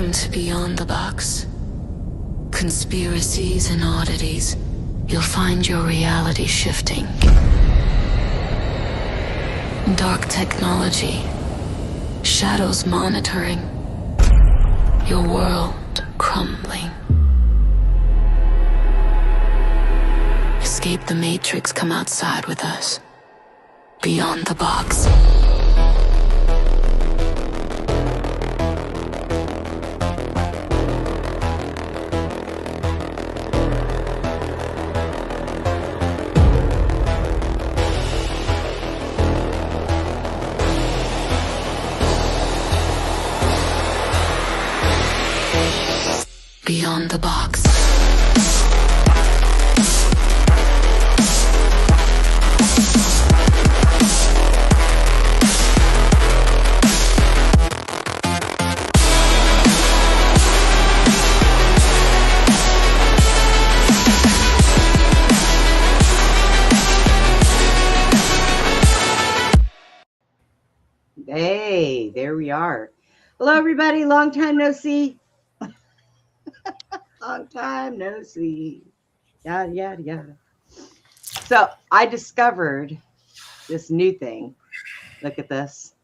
Welcome to Beyond the Box. Conspiracies and oddities. You'll find your reality shifting. Dark technology. Shadows monitoring. Your world crumbling. Escape the Matrix, come outside with us. Beyond the Box. Beyond the Box. Hey, there we are. Hello, everybody. Long time no see. Long time no see. Yada, yada, yada. So I discovered this new thing. Look at this.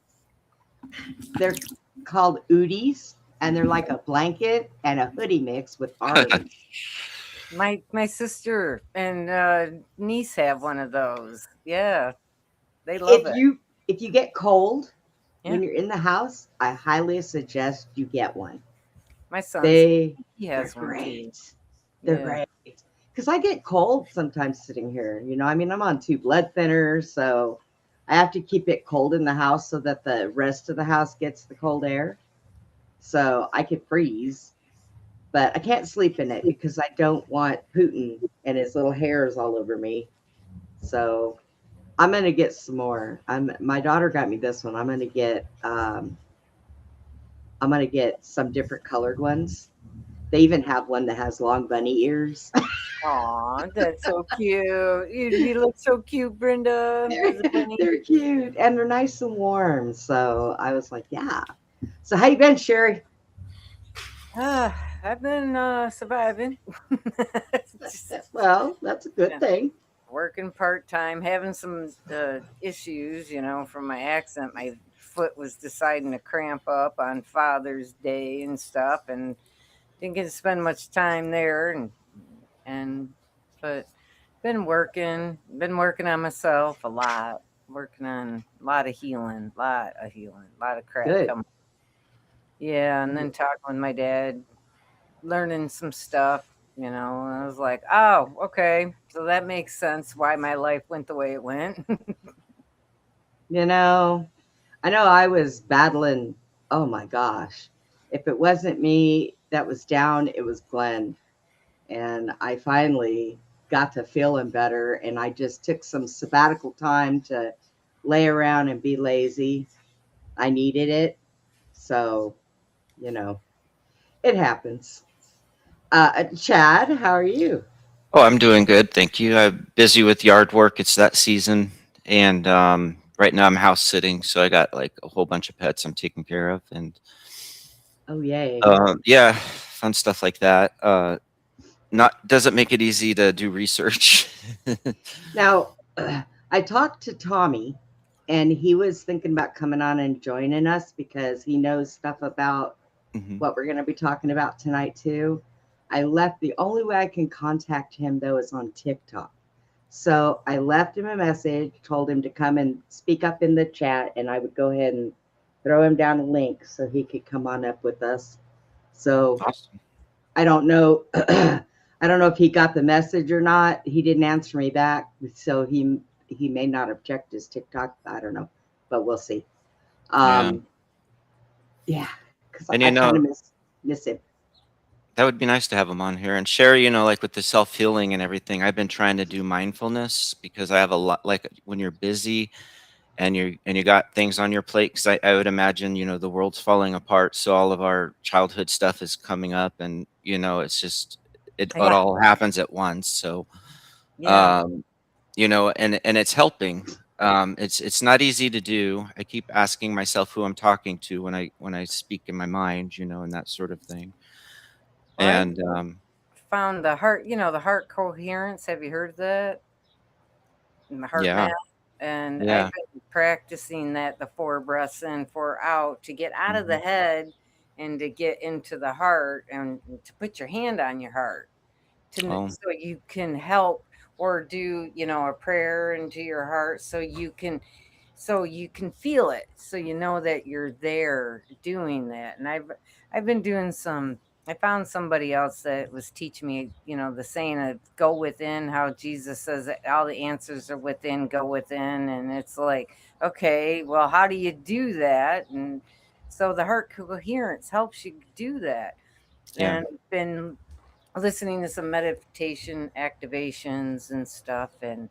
They're called Oodies, and they're like a blanket and a hoodie mix with arms. My sister and niece have one of those. Yeah, they love If it. you get cold when Yeah. you're in the house, I highly suggest you get one. My son, They're he has one too. great. They're Yeah. great. Because I get cold sometimes sitting here. I mean, I'm on 2 blood thinners, so I have to keep it cold in the house so that the rest of the house gets the cold air. So I could freeze, but I can't sleep in it because I don't want Putin and his little hairs all over me. So I'm gonna get some more. My daughter got me this one. I'm gonna get some different colored ones. They even have one that has long bunny ears. Aw, that's so cute. You look so cute, Brenda. As a bunny. They're cute and they're nice and warm. So I was like, yeah. So how you been, Sherry? I've been surviving. Well, that's a good Yeah. thing. Working part time, having some issues, from my accent. My foot was deciding to cramp up on Father's Day and stuff, and didn't get to spend much time there. And but been working on myself a lot, working on a lot of healing, a lot of crap Good. coming. Yeah, and then talking with my dad, learning some stuff. And I was like, oh, okay, so that makes sense why my life went the way it went. I know I was battling. Oh my gosh. If it wasn't me that was down, it was Glenn. And I finally got to feeling better. And I just took some sabbatical time to lay around and be lazy. I needed it. So, you know, it happens. Chad, how are you? Oh, I'm doing good, thank you. I'm busy with yard work. It's that season, and right now I'm house sitting, so I got like a whole bunch of pets I'm taking care of, and Oh, yay. yeah, fun stuff like that. Not doesn't make it easy to do research. Now, I talked to Tommy, and he was thinking about coming on and joining us because he knows stuff about Mhm. what we're going to be talking about tonight, too. The only way I can contact him, though, is on TikTok. So I left him a message, told him to come and speak up in the chat, and I would go ahead and throw him down a link so he could come on up with us. So Awesome. I don't know. I don't know if he got the message or not. He didn't answer me back, so he may not have checked his TikTok. I don't know, but we'll see. Yeah, Yeah, because and I kind of miss him. that would be nice to have him on here. And Sherry, like with the self healing and everything, I've been trying to do mindfulness because I have a lot. Like when you're busy and you got things on your plate, because I would imagine the world's falling apart, so all of our childhood stuff is coming up, and it's just it Yeah, all happens at once. So yeah. and it's helping, It's not easy to do. I keep asking myself who I'm talking to when I speak in my mind, and that sort of thing. Well, I And found the heart, the heart coherence. Have you heard of that? And the heart yeah, math. And I've yeah, been practicing that, the 4 breaths in, 4 out, to get out of the mhm, head and to get into the heart and to put your hand on your heart oh, so you can help, or do a prayer into your heart, so you can feel it, so you know that you're there doing that. And I've been doing some. I found somebody else that was teaching me, the saying of go within, how Jesus says that all the answers are within, go within. And it's like, okay, well, how do you do that? And so the heart coherence helps you do that. yeah, And been listening to some meditation activations and stuff, and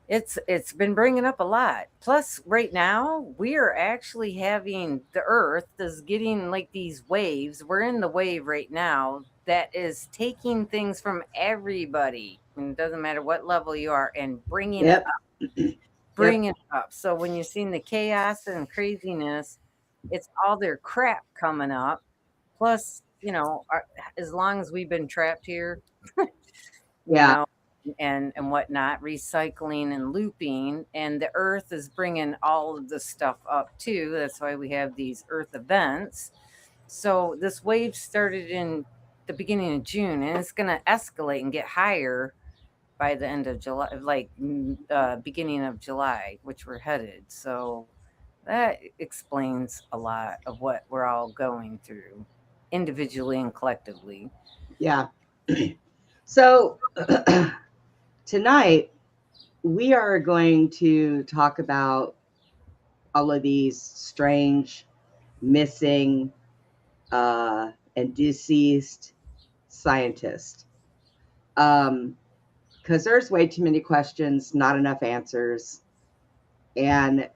it's been bringing up a lot. Plus, right now we are actually having, the earth is getting like these waves. We're in the wave right now that is taking things from everybody, and it doesn't matter what level you are, and bringing it Yep. up, Yep. bringing it up. So when you're seeing the chaos and craziness, it's all their crap coming up. Plus, as long as we've been trapped here, you Yeah. know, and whatnot, recycling and looping, and the earth is bringing all of the stuff up too. That's why we have these earth events. So this wave started in the beginning of June, and it's going to escalate and get higher by the end of July, like beginning of July, which we're headed. So that explains a lot of what we're all going through, individually and collectively. Yeah. So tonight we are going to talk about all of these strange, missing, and deceased scientists. Because there's way too many questions, not enough answers. And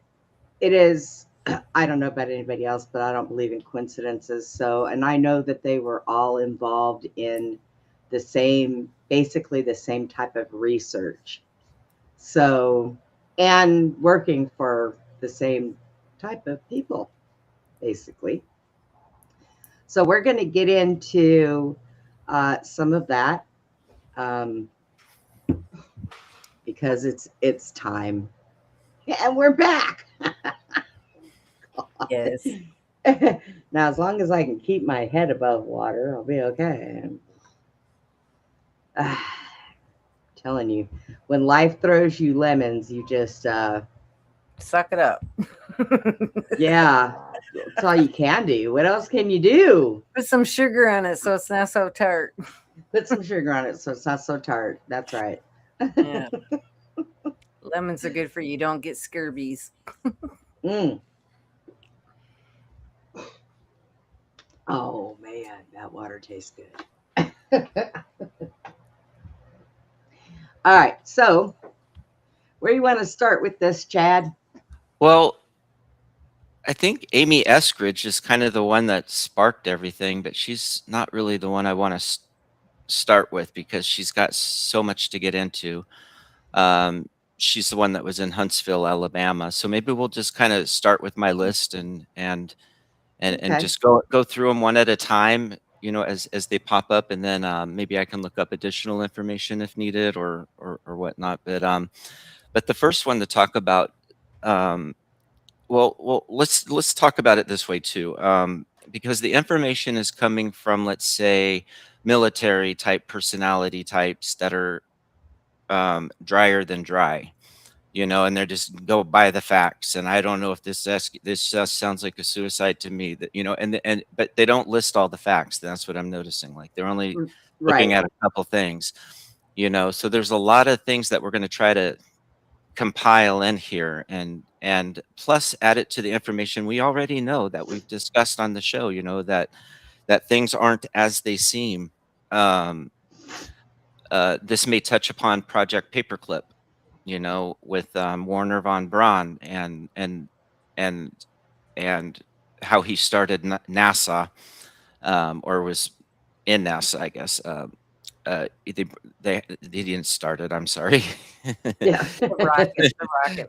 it is, I don't know about anybody else, but I don't believe in coincidences. So, and I know that they were all involved in the same, basically the same type of research. So, and working for the same type of people, basically. So, we're going to get into some of that um, because it's time, and we're back. Yes. Now, as long as I can keep my head above water, I'll be okay. Telling you, when life throws you lemons, you just, Suck it up. yeah, that's all you can do. What else can you do? Put some sugar on it so it's not so tart. Put some sugar on it so it's not so tart. That's right. Yeah. Lemons are good for you. Don't get scabies. Mm. Oh man, that water tastes good. All right, so where you want to start with this, Chad? well, I think Amy Eskridge is kind of the one that sparked everything, but she's not really the one I want to start with because she's got so much to get into. Um, she's the one that was in Huntsville, Alabama. So maybe we'll just kind of start with my list and Okay. just go through them one at a time, as they pop up, and then maybe I can look up additional information if needed or whatnot. But the first one to talk about, um, let's talk about it this way too, because the information is coming from, let's say, military type personality types that are drier than dry, and they're just go by the facts. And I don't know if this just sounds like a suicide to me, that and but they don't list all the facts. That's what I'm noticing. Like they're only looking Right. at a couple things, so there's a lot of things that we're going to try to compile in here, and plus add it to the information we already know that we've discussed on the show, that things aren't as they seem. um this may touch upon Project Paperclip, with Warner von Braun, and and how he started NASA, or was in NASA, I guess. they didn't start it. I'm sorry. Yeah. The rocket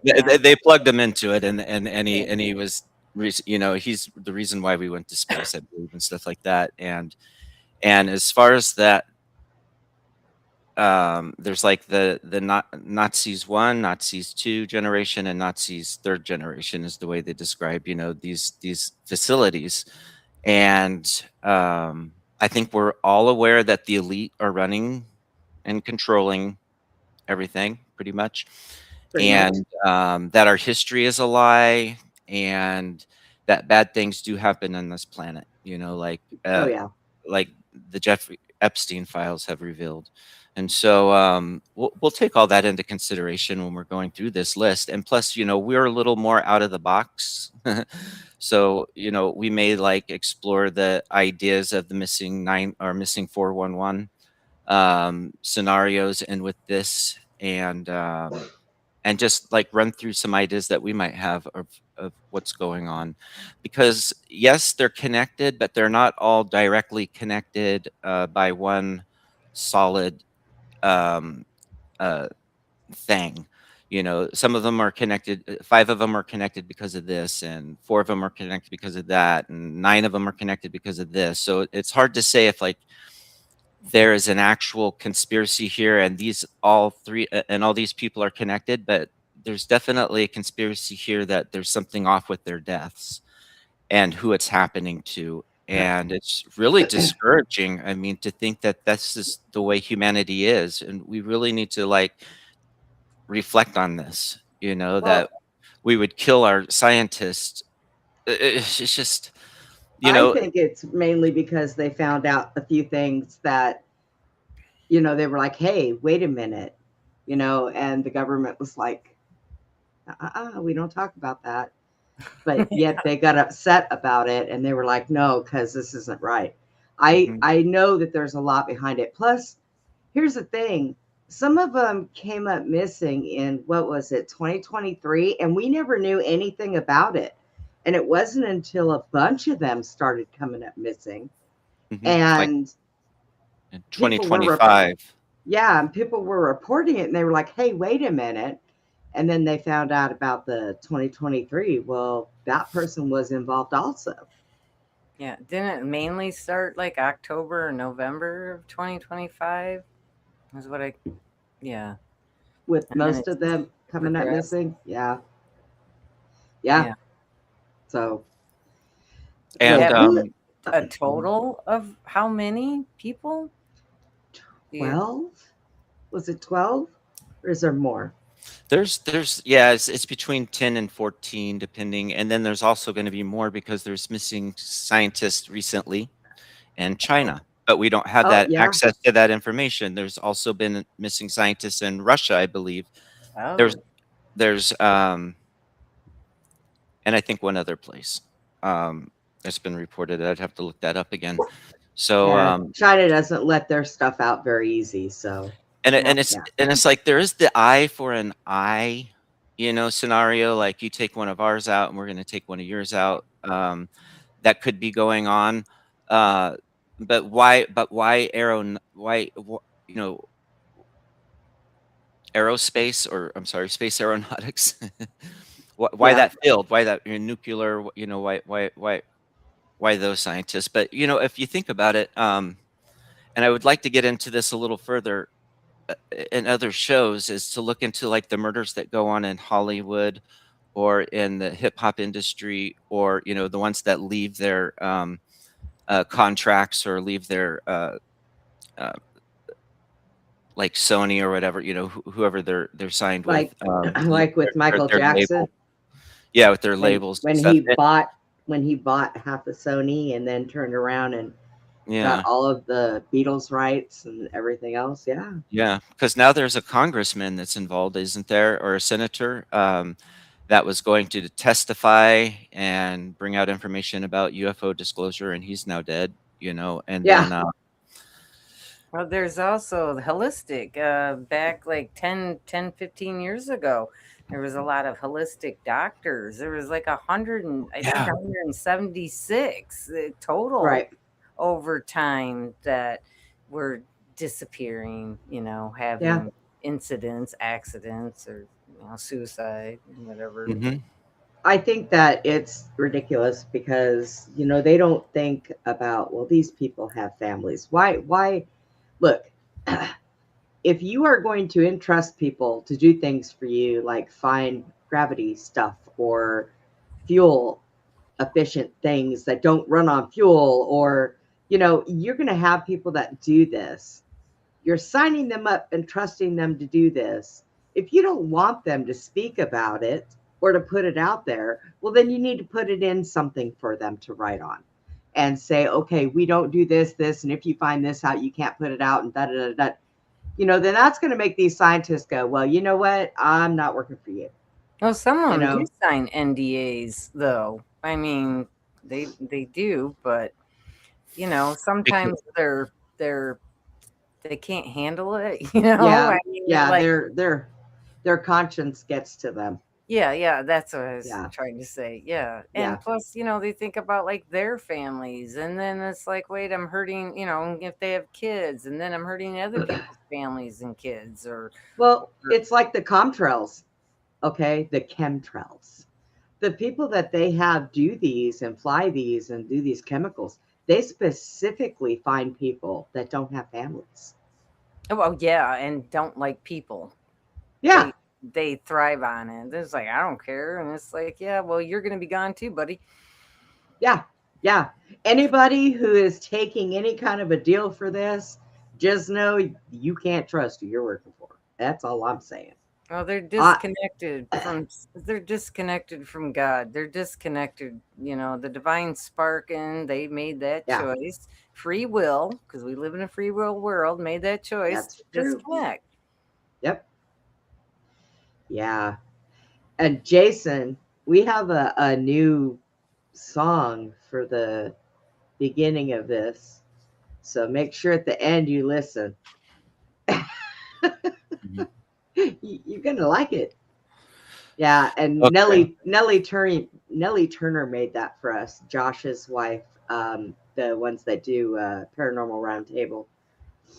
they, man. they plugged him into it, and Yeah. he was, he's the reason why we went to space, I believe, and stuff like that. And as far as that, there's like the Nazis 1, Nazis 2 generation, and Nazis 3rd generation is the way they describe, these facilities. And I think we're all aware that the elite are running and controlling everything pretty much, Pretty much. and that our history is a lie, and that bad things do happen on this planet, Oh yeah. like the Jeffrey Epstein files have revealed. And so we'll take all that into consideration when we're going through this list. And plus, we're a little more out of the box. So, we may like explore the ideas of the missing 9 or missing 411 scenarios, and with this, and just like run through some ideas that we might have of what's going on, because yes, they're connected, but they're not all directly connected by one solid um, uh, thing. Some of them are connected, 5 of them are connected because of this, and 4 of them are connected because of that, and 9 of them are connected because of this. So it's hard to say if like there is an actual conspiracy here, and these all three and all these people are connected, but there's definitely a conspiracy here that there's something off with their deaths and who it's happening to. And it's really discouraging, I mean, to think that this is the way humanity is, and we really need to like reflect on this, that Well, we would kill our scientists. It's just, you I know think it's mainly because they found out a few things that, they were like, hey, wait a minute, and the government was like, we don't talk about that. But yet they got upset about it and they were like, no, because this isn't right. Mhm. I know that there's a lot behind it. Plus, here's the thing. Some of them came up missing in what was it, 2023, and we never knew anything about it. And it wasn't until a bunch of them started coming up missing. Like And in people were 2025. yeah, and people were reporting it and they were like, hey, wait a minute. And then they found out about the 2023. Well, that person was involved also Yeah. Didn't it mainly start like October or November of 2025? Is what I, yeah. with And then most it's of them coming up progressed. missing. Yeah. Yeah. Yeah. So, Do you so And have who, a total of how many people? Do you, 12? Was it 12? Or is there more? there's yeah, it's between 10 and 14 depending, and then there's also going to be more because there's missing scientists recently in China, but we don't have Oh, that yeah. access to that information. There's also been missing scientists in Russia, I believe. There's oh, there's and I think one other place that's been reported. I'd have to look that up again. So Yeah. China doesn't let their stuff out very easy. So, and it, no. yeah. and it's like there is the eye for an eye, scenario. Like you take one of ours out, and we're going to take one of yours out. That could be going on. Uh, but why? But why you know aerospace, or I'm sorry, space aeronautics? Why Yeah. that field? Why that nuclear? Why those scientists? But if you think about it, and I would like to get into this a little further in other shows, is to look into like the murders that go on in Hollywood or in the hip hop industry, or the ones that leave their contracts, or leave their uh, like Sony or whatever, whoever they're signed with, Like, like their, with Michael their Jackson label, yeah, with their when labels and when stuff. he bought when he bought half of Sony and then turned around and got Yeah, all of the Beatles rights and everything else. Yeah. yeah, because now there's a congressman that's involved, isn't there, or a senator, that was going to testify and bring out information about UFO disclosure, and he's now dead. And Yeah. then Well, there's also the holistic. Back like 15 years ago, there was a lot of holistic doctors. There was like 100 and I think yeah, 176 total Right. over time that were disappearing, Yeah. having incidents, accidents, or suicide, whatever. Mm-hmm. I think that it's ridiculous because, they don't think about, well, these people have families. Why? Look, if you are going to entrust people to do things for you, like find gravity stuff or fuel efficient things that don't run on fuel, or, you're going to have people that do this. You're signing them up and trusting them to do this. If you don't want them to speak about it or to put it out there, well, then you need to put it in something for them to write on and say, okay, we don't do this, and if you find this out, you can't put it out, and da da da da. Then that's going to make these scientists go, well, you know what? I'm not working for you. Well, some of You them do know, sign NDAs, though. I mean, they do, but Because, sometimes they can't handle it. yeah, I mean, yeah, like, their conscience gets to them. yeah, that's what I was Yeah, trying to say. Yeah, yeah, and plus, they think about like their families, and then it's like, wait, I'm hurting. If they have kids, and then I'm hurting other people's families and kids, well, or it's like the comtrails, okay, the chemtrails. The people that they have do these and fly these and do these chemicals, they specifically find people that don't have families. well, yeah, and don't like people. Yeah, They thrive on it. It's like, I don't care, and it's like, yeah, well, you're gonna be gone too, buddy. yeah, yeah. Anybody who is taking any kind of a deal for this, just know you can't trust who you're working for. That's all I'm saying. Well, I, they're disconnected from God. They're disconnected, the divine spark, and they made that yeah, choice. Free will, because we live in a free will world, made that choice to that's true. disconnect. Yep. Yeah. And Jason, we have a new song for the beginning of this. So make sure at the end you listen. Mhm. You're gonna like it. Yeah, and Okay. Nellie Turner made that for us. Josh's wife, the ones that do Paranormal Roundtable. Oh,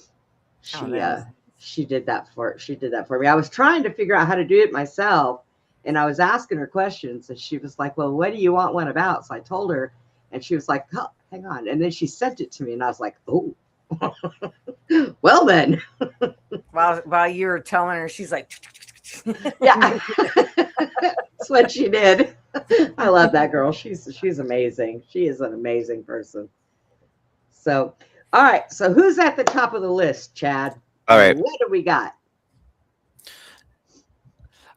She that uh, was she did that for me. I was trying to figure out how to do it myself, and I was asking her questions, and she was like, "Well, what do you want one about?" So I told her, and she was like, "Oh, hang on," and then she sent it to me, and I was like, "Oh, well then." while you were telling her, she's like, Yeah, that's what she did. I love that girl. She's amazing. She is an amazing person. So, all right. So, who's at the top of the list, Chad? All And right. what do we got?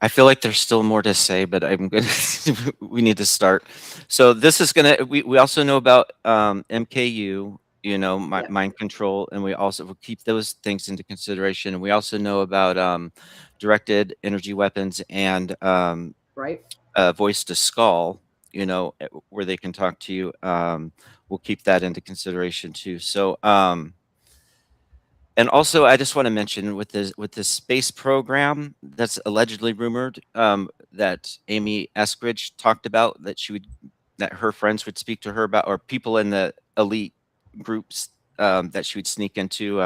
I feel like there's still more to say, but I'm gonna we need to start. So this is gonna we also know about MKU, Yep. mind control, and we also will keep those things into consideration. And we also know about directed energy weapons and Right. voice to skull, where they can talk to you. We'll keep that into consideration too. So and also, I just want to mention with this space program that's allegedly rumored, that Amy Eskridge talked about, that her friends would speak to her about, or people in the elite groups, that she would sneak into,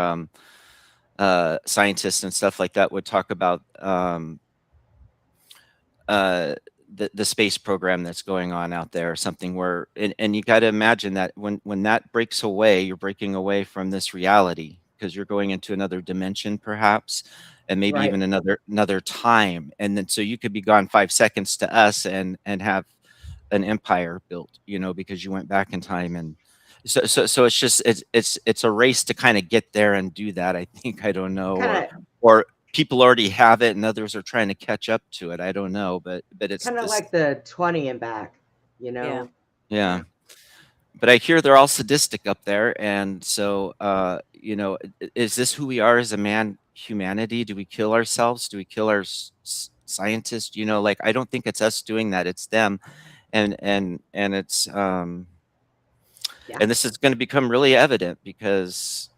scientists and stuff like that would talk about, uh, the space program that's going on out there, or something where, and you got to imagine that when that breaks away, you're breaking away from this reality because you're going into another dimension, perhaps, and maybe Right. even another time, and then so you could be gone 5 seconds to us and have an empire built, because you went back in time. And so it's just it's a race to kind of get there and do that. I think, I don't know, Kind of or people already have it and others are trying to catch up to it. I don't know, but it's kind of this. like the 20 and back, you yeah, know. Yeah. But I hear they're all sadistic up there, and so is this who we are as a man humanity? Do we kill ourselves? Do we kill our scientists? Like, I don't think it's us doing that, it's them. And it's Yeah. and this is going to become really evident because,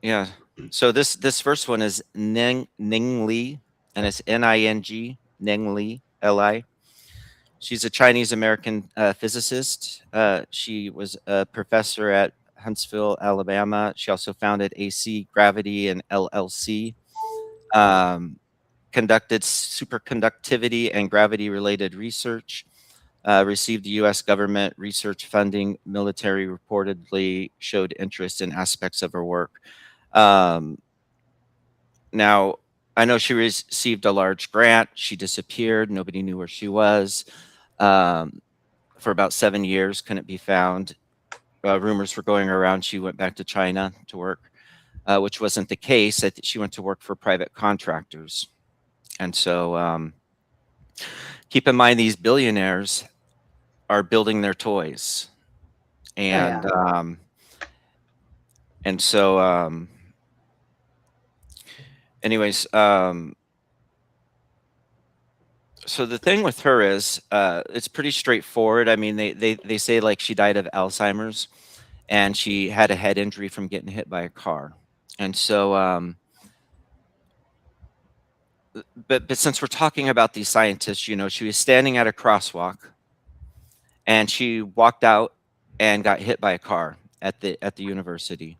yeah. So this first one is Ning Li, and it's Ning, Ning Li, Li. She's a Chinese American physicist. She was a professor at Huntsville, Alabama. She also founded AC Gravity and LLC. Um, Conducted superconductivity and gravity-related research. Received U.S. government research funding. Military reportedly showed interest in aspects of her work. Now, I know she received a large grant. She disappeared. Nobody knew where she was. For about 7 years, couldn't be found. Rumors were going around she went back to China to work, which wasn't the case. I think she went to work for private contractors. And so keep in mind, these billionaires are building their toys. And and so anyways, so the thing with her is it's pretty straightforward. I mean, they say like she died of Alzheimer's and she had a head injury from getting hit by a car. And so but since we're talking about these scientists, you know, she was standing at a crosswalk and she walked out and got hit by a car at the university.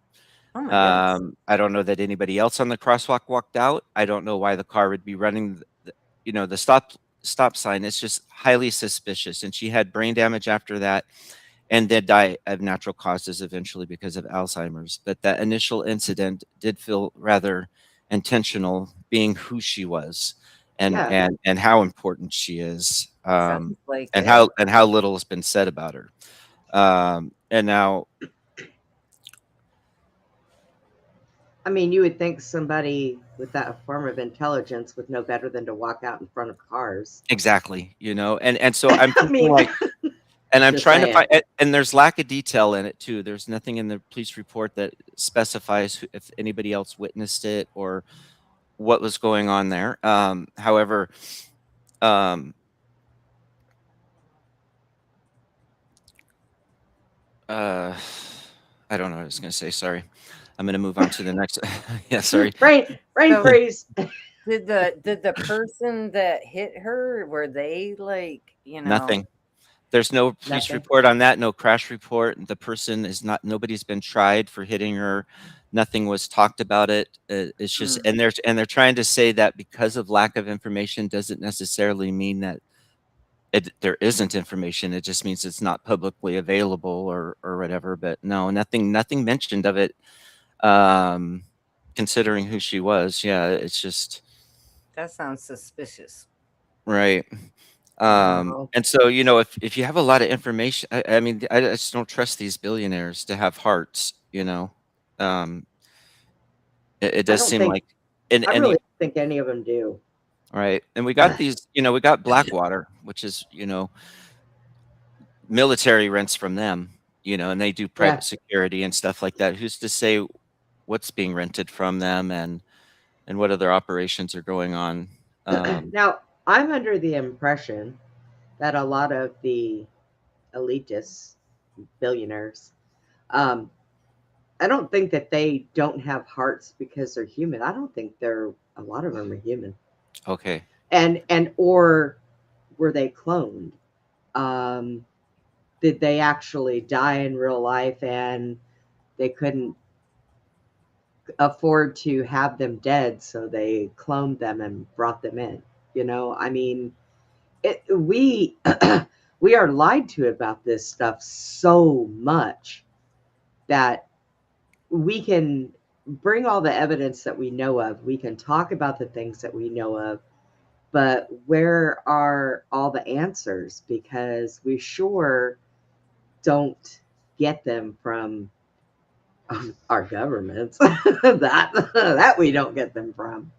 Oh my goodness. I don't know that anybody else on the crosswalk walked out. I don't know why the car would be running the stop sign. It's just highly suspicious. And she had brain damage after that and did die of natural causes eventually because of Alzheimer's. But that initial incident did feel rather intentional, being who she was and how important she is, Sounds like and it. how little has been said about her. And now, I mean, you would think somebody with that form of intelligence would know better than to walk out in front of cars. exactly, you know, and so I'm I thinking mean, like, and I'm just trying to saying. find, and there's lack of detail in it too. There's nothing in the police report that specifies if anybody else witnessed it or what was going on there. However, um, I don't know what I was going to say. Sorry. I'm going to move on to the next. Yeah, sorry. Brain So- freeze. Did the person that hit her, were they like, you know? Nothing. There's no police Nothing. report on that. No crash report. The person is not. Nobody's been tried for hitting her. Nothing was talked about it. It's just, and they're trying to say that because of lack of information doesn't necessarily mean that there isn't information. It just means it's not publicly available or whatever. But no, nothing mentioned of it. Considering who she was, yeah, it's just That sounds suspicious. right. Wow. And so, you know, if you have a lot of information, I mean, I just don't trust these billionaires to have hearts, you know. It I does don't seem think. like, and I and really you, don't think any of them do. right, and we got these, you know, we got Blackwater, which is, you know, military rents from them, you know, and they do private security and stuff like that. Who's to say what's being rented from them and what other operations are going on? Now, I'm under the impression that a lot of the elitists, billionaires, um, I don't think that they don't have hearts because they're human. I don't think a lot of them are human. Okay. And or were they cloned? Did they actually die in real life and they couldn't afford to have them dead, so they cloned them and brought them in? You know, I mean, we we are lied to about this stuff so much that we can bring all the evidence that we know of. We can talk about the things that we know of, but where are all the answers? Because we sure don't get them from our governments. that we don't get them from.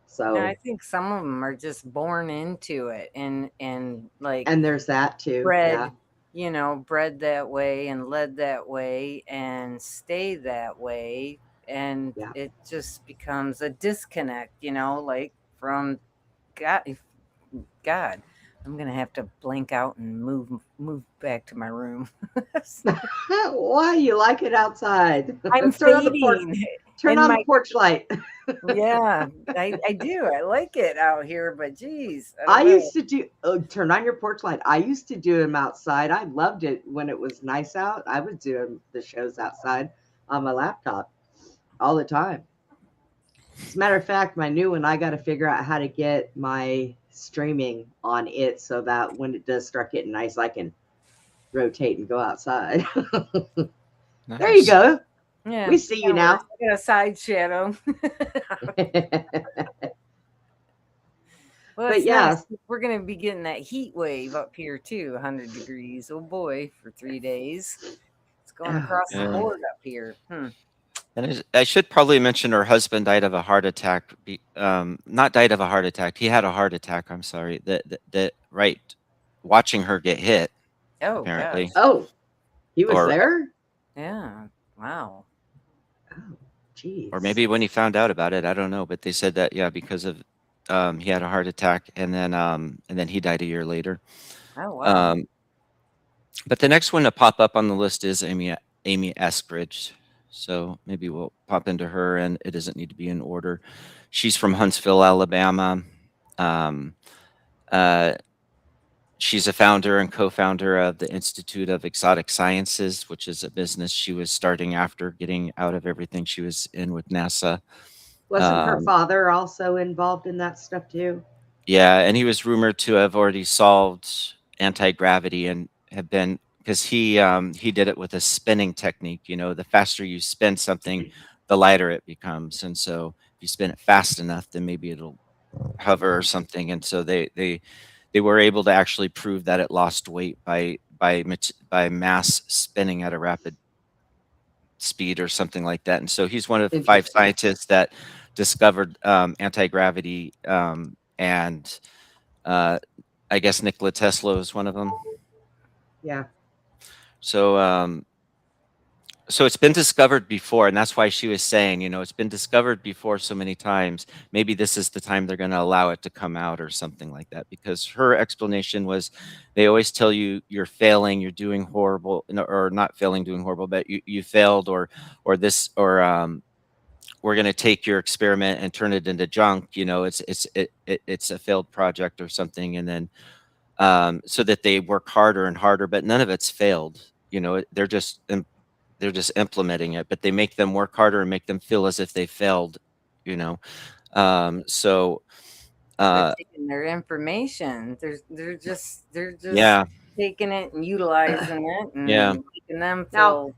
So And I think some of them are just born into it and like and there's that too. bred, you know, bred that way and led that way and stay that way. And it just becomes a disconnect, you know, like from God. I'm gonna have to blank out and move back to my room. Why you like it outside? I'm Turn on the porch. fading, Turn and on my the porch light. yeah, I do. I like it out here, but geez, I I don't know. used to do turn on your porch light. I used to do them outside. I loved it when it was nice out. I would do the shows outside on my laptop all the time. As a matter of fact, my new one, I got to figure out how to get my streaming on it so that when it does start getting nice, I can rotate and go outside. There you Nice. go. Yeah, We see you that works. now. I got a side shadow. Well, But it's nice. yes, We're gonna be getting that heat wave up here too, 100 degrees. Oh boy, for 3 days. It's going oh across the god, Yeah. board up here. And I should probably mention her husband died of a heart attack. Not died of a heart attack. He had a heart attack. I'm sorry. That right, watching her get hit Oh apparently, gosh. oh, he was or there. Yeah. Wow. Oh, or jeez. maybe when he found out about it, I don't know. But they said that yeah, because of he had a heart attack and then he died a year later. Oh wow. Um, but the next one to pop up on the list is Amy Eskridge. So maybe we'll pop into her, and it doesn't need to be in order. She's from Huntsville, Alabama. Um, uh, she's a founder and co-founder of the Institute of Exotic Sciences, which is a business she was starting after getting out of everything she was in with NASA. Wasn't her Um, father also involved in that stuff too? yeah, and he was rumored to have already solved anti-gravity and have been because he did it with a spinning technique. You know, the faster you spin something, the lighter it becomes, and so if you spin it fast enough, then maybe it'll hover or something. And so they were able to actually prove that it lost weight by mass spinning at a rapid speed or something like that. And so he's one of 5 Interesting. scientists that discovered anti-gravity, and uh, I guess Nikola Tesla is one of them. Yeah. So so it's been discovered before, and that's why she was saying, you know, it's been discovered before so many times. Maybe this is the time they're going to allow it to come out or something like that. Because her explanation was, they always tell you you're failing, you're doing horrible, or not failing, doing horrible, but you failed, or this, or we're going to take your experiment and turn it into junk. You know, it's a failed project or something, and then so that they work harder and harder, but none of it's failed. You know, they're just implementing it, but they make them work harder and make them feel as if they failed, you know. So They're uh taking their information. They're just yeah, taking it and utilizing it yeah, and making them Now, feel.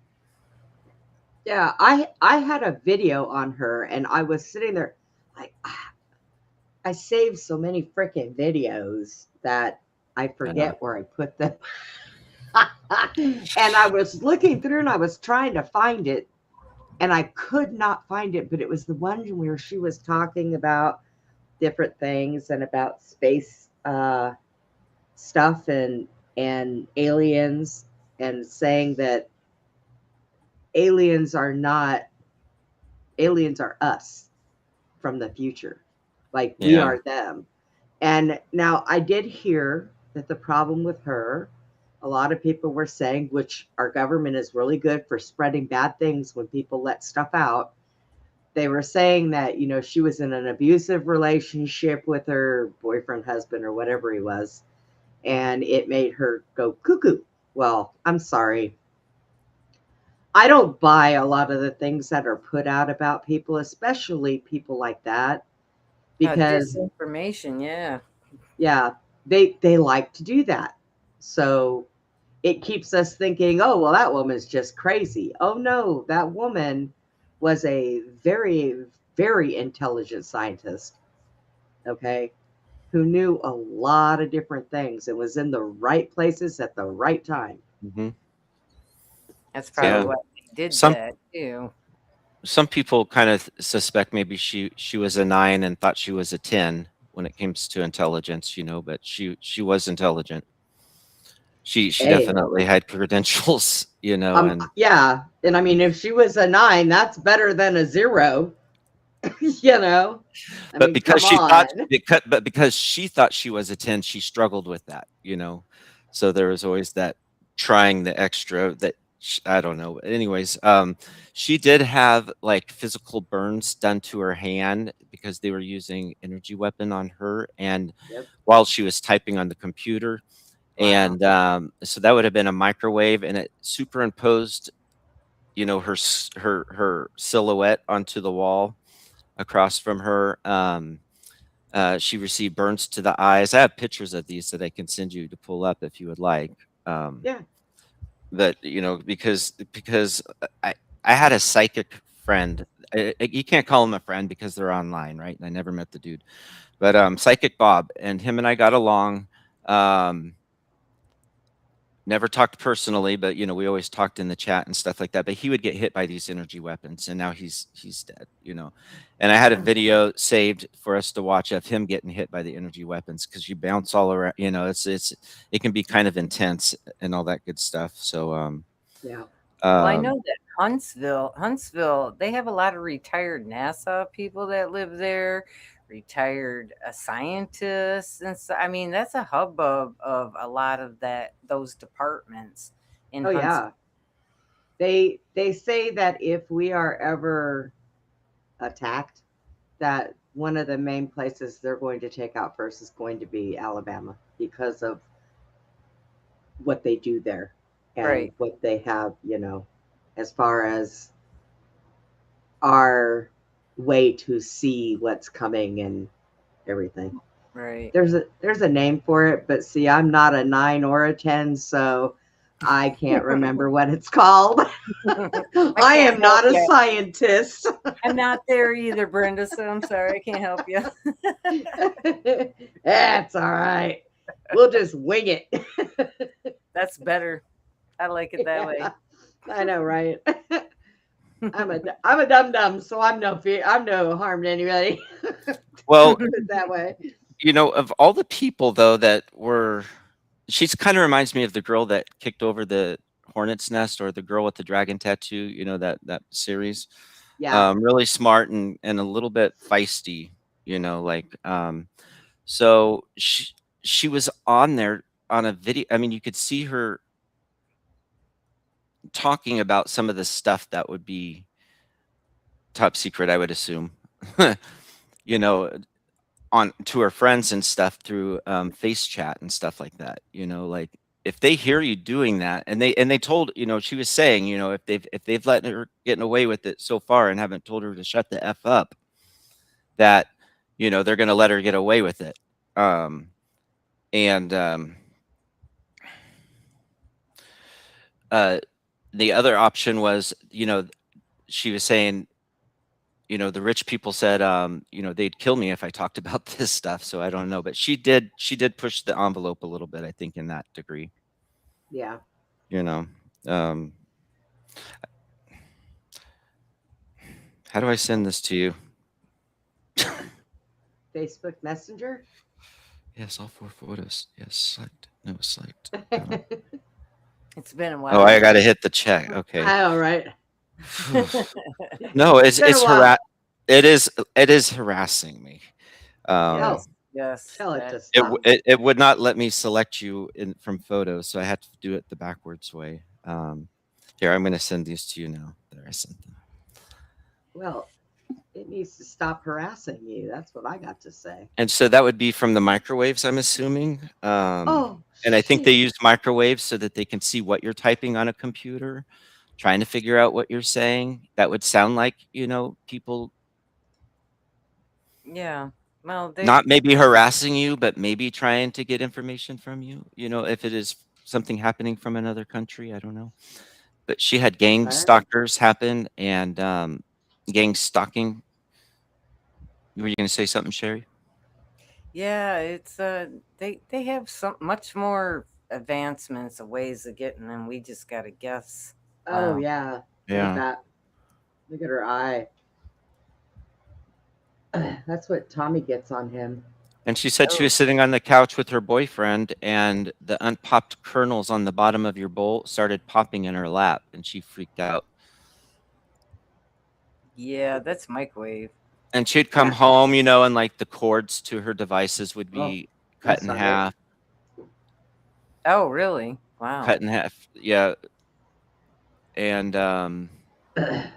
yeah, I had a video on her, and I was sitting there, like, I saved so many freaking videos that I I know. forget where I put them. And I was looking through, and I was trying to find it, and I could not find it. But it was the one where she was talking about different things and about space stuff and aliens, and saying that aliens are not aliens are us from the future, like we Yeah, are them. And now I did hear that the problem with her, a lot of people were saying, which our government is really good for spreading bad things when people let stuff out. They were saying that, you know, she was in an abusive relationship with her boyfriend, husband, or whatever he was, and it made her go cuckoo. Well, I'm sorry. I don't buy a lot of the things that are put out about people, especially people like that, because Disinformation, yeah. yeah, they like to do that. So it keeps us thinking, oh, well, that woman's just crazy. Oh no, that woman was a very, very intelligent scientist, okay, who knew a lot of different things and was in the right places at the right time. hmm, That's probably So, yeah. why they did Some that too. some people kind of suspect maybe she was a 9 and thought she was a 10 when it comes to intelligence, you know, but she was intelligent. She hey, definitely had credentials, you know, and yeah. And I mean, if she was a 9, that's better than a 0. You know, I But mean, because come she thought on. because she thought she was a 10, she struggled with that, you know? So there was always that trying the extra that I don't know. Anyways, she did have like physical burns done to her hand because they were using energy weapon on her and Yep. while she was typing on the computer. Wow. And so that would have been a microwave and it superimposed, you know, her silhouette onto the wall across from her. She received burns to the eyes. I have pictures of these that I can send you to pull up if you would like. Yeah. But you know, because I had a psychic friend. You can't call him a friend because they're online, right? And I never met the dude, but psychic Bob and him and I got along. Um, Never talked personally, but you know, we always talked in the chat and stuff like that. But he would get hit by these energy weapons, and now he's dead, you know. And I had a Yeah. video saved for us to watch of him getting hit by the energy weapons because you bounce all around, you know. It can be kind of intense and all that good stuff. So Yeah. Well, I um know that Huntsville, they have a lot of retired NASA people that live there, retired scientists, and so I mean that's a hubbub of a lot of those departments in Oh Huntsville. yeah. They say that if we are ever attacked, that one of the main places they're going to take out first is going to be Alabama because of what they do there and Right, what they have, you know, as far as our way to see what's coming and everything. right. There's a name for it, but see, I'm not a 9 or a 10, so I can't remember what it's called. I I can't am help not a you. scientist. I'm not there either, Brenda. So I'm sorry, I can't help you. That's all right. We'll just wing it. That's better. I like it that way. Yeah, I know, right? I'm a dum dum, so I'm no harm to anybody. well, Put it that way. you know, of all the people though that were she's kind of reminds me of the girl that kicked over the hornet's nest or the girl with the dragon tattoo, you know, that series. Yeah. Really smart and a little bit feisty, you know, like so she was on there on a video. I mean, you could see her talking about some of the stuff that would be top secret, I would assume. You know, on to her friends and stuff through face chat and stuff like that, you know, like if they hear you doing that and they told, you know, she was saying, you know, if they've let her getting away with it so far and haven't told her to shut the F up, that, you know, they're gonna let her get away with it. Um and uh the other option was, you know, she was saying, you know, the rich people said, you know, they'd kill me if I talked about this stuff. So I don't know, but she did push the envelope a little bit, I think, in that degree. Yeah. You know, um, how do I send this to you? Facebook Messenger. Yes, all 4 photos. Yes, select. No, select. It's been a Oh, while. I got to hit the check. Okay. I know, right? No, It's been a while. it is harassing me. Oh, Yes, yes. tell it That to It, stop. it would not let me select you in from photos, so I had to do it the backwards way. Here, I'm going to send these to you now. There, I sent them. Well, it needs to stop harassing you. That's what I got to say. And so that would be from the microwaves, I'm assuming. Oh, And I think they shoot. use microwaves so that they can see what you're typing on a computer, trying to figure out what you're saying. That would sound like, you know, people yeah. Well, not maybe harassing you, but maybe trying to get information from you. You know, if it is something happening from another country, I don't know. But she had gang Right. stalkers happen and gang stalking. Were you going to say something, Sherry? yeah, it's they have some much more advancements of ways of getting them. We just got to guess. Oh, Wow. yeah. Look at Yeah. that. Look at her eye. That's what Tommy gets on him. And she said she Oh, was sitting on the couch with her boyfriend, and the unpopped kernels on the bottom of your bowl started popping in her lap, and she freaked out. yeah, that's microwave. And she'd come Yeah. home, you know, and like the cords to her devices would Oh, be cut that's in not half, Oh, really? Wow. cut in half. Yeah. And good.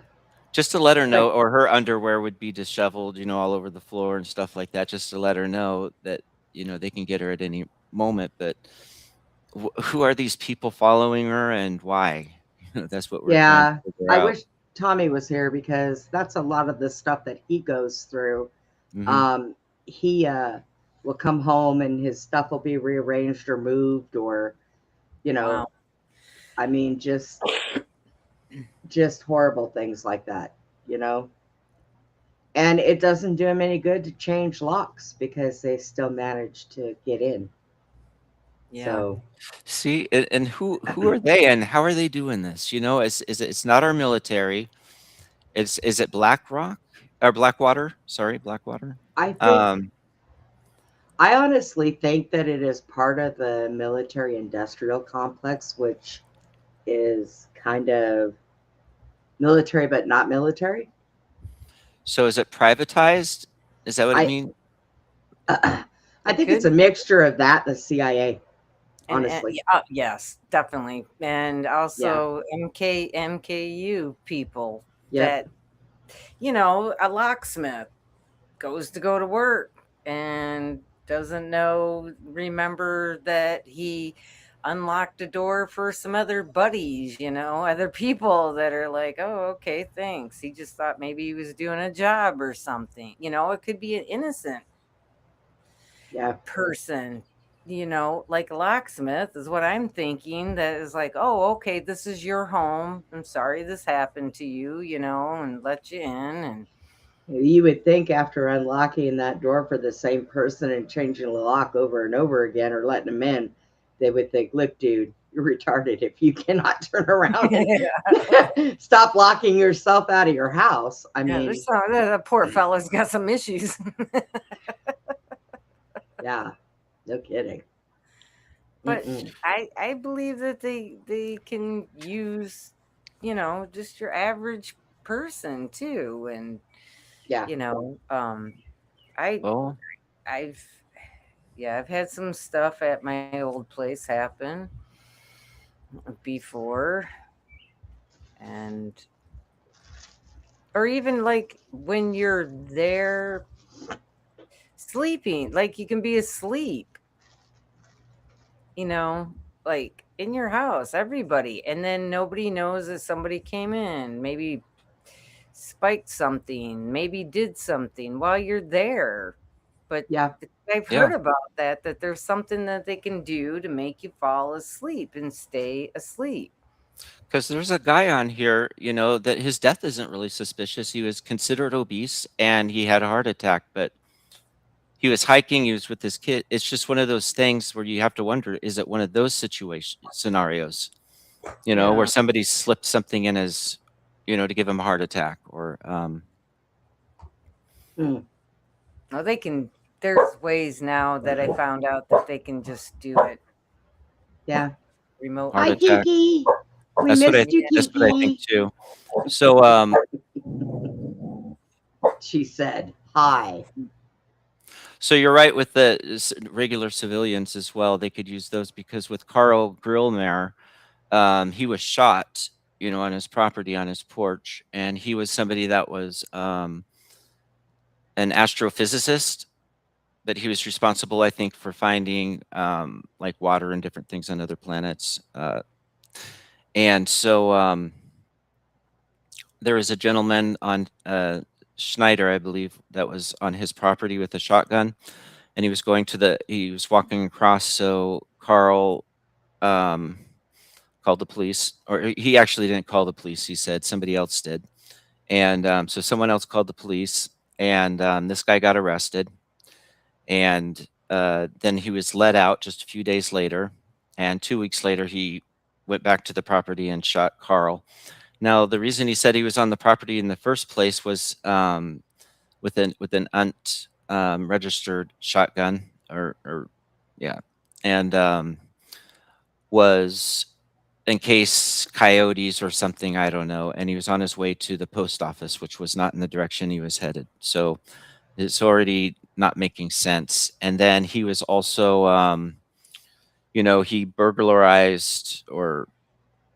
just to let her It's know, like, or her underwear would be disheveled, you know, all over the floor and stuff like that, just to let her know that, you know, they can get her at any moment. But who are these people following her and why? That's what we're trying to yeah, figure I out. wish Tommy was here because that's a lot of the stuff that he goes through. Hmm. Um, he will come home and his stuff will be rearranged or moved, or you know, Wow. I mean, just horrible things like that, you know. And it doesn't do him any good to change locks because they still manage to get in. Yeah. So See, and who are they and how are they doing this? You know, it's not our military. Is it BlackRock or Blackwater? Sorry, Blackwater. I think Um, I honestly think that it is part of the military industrial complex, which is kind of military but not military. so is it privatized? Is that what it I means? I It think it's could. a mixture of that and the CIA, And honestly. yeah, yes, definitely. And Yeah. also MKU people Yep. that, a locksmith go to work and doesn't remember that he unlocked a door for some other buddies, other people that are like, oh, okay, thanks. He just thought maybe he was doing a job or something. It could be an innocent Yeah. person, like a locksmith is what I'm thinking. That is like, oh, okay, this is your home. I'm sorry this happened to you, and let you in. And You would think after unlocking that door for the same person and changing the lock over and over again or letting them in, they would think, look, dude, you're retarded if you cannot turn around and stop locking yourself out of your house. I yeah, mean, that poor fella's got some issues. yeah, no kidding. But Mm-mm. I believe that they can use, just your average person too. And Yeah. you know, um, I Well, I've yeah, I've had some stuff at my old place happen before, and or even like when you're there sleeping, like you can be asleep, you know, like in your house, everybody, and then nobody knows that somebody came in, maybe spiked something, maybe did something while you're there. But Yeah. I've yeah, heard about that there's something that they can do to make you fall asleep and stay asleep. because there's a guy on here, you know, that his death isn't really suspicious. He was considered obese and he had a heart attack, but he was hiking, he was with his kid. It's just one of those things where you have to wonder, is it one of those situation scenarios, you know, where Yeah. somebody slipped something in his, you know, to give him a heart attack or Mm. No, they can. There's ways now that I found out that they can just do it Yeah. heart Hi, remotely. attack. Kiki. We That's what missed you, that's what I think Kiki. too. So She said, hi. so you're right with the regular civilians as well. They could use those because with Carl Grillmare, he was shot, you know, on his property on his porch, and he was somebody that was an astrophysicist, but he was responsible, I think, for finding like water and different things on other planets. And so there was a gentleman on Schneider, I believe, that was on his property with a shotgun, and he was walking across. So Carl um, called the police, or he actually didn't call the police. He said somebody else did, and so someone else called the police, and this guy got arrested, and then he was let out just a few days later, and 2 weeks later he went back to the property and shot Carl. Now, the reason he said he was on the property in the first place was with an UNT registered shotgun, or yeah, and was in case coyotes or something, I don't know. And he was on his way to the post office, which was not in the direction he was headed. So it's already not making sense. And then he was also, he burglarized or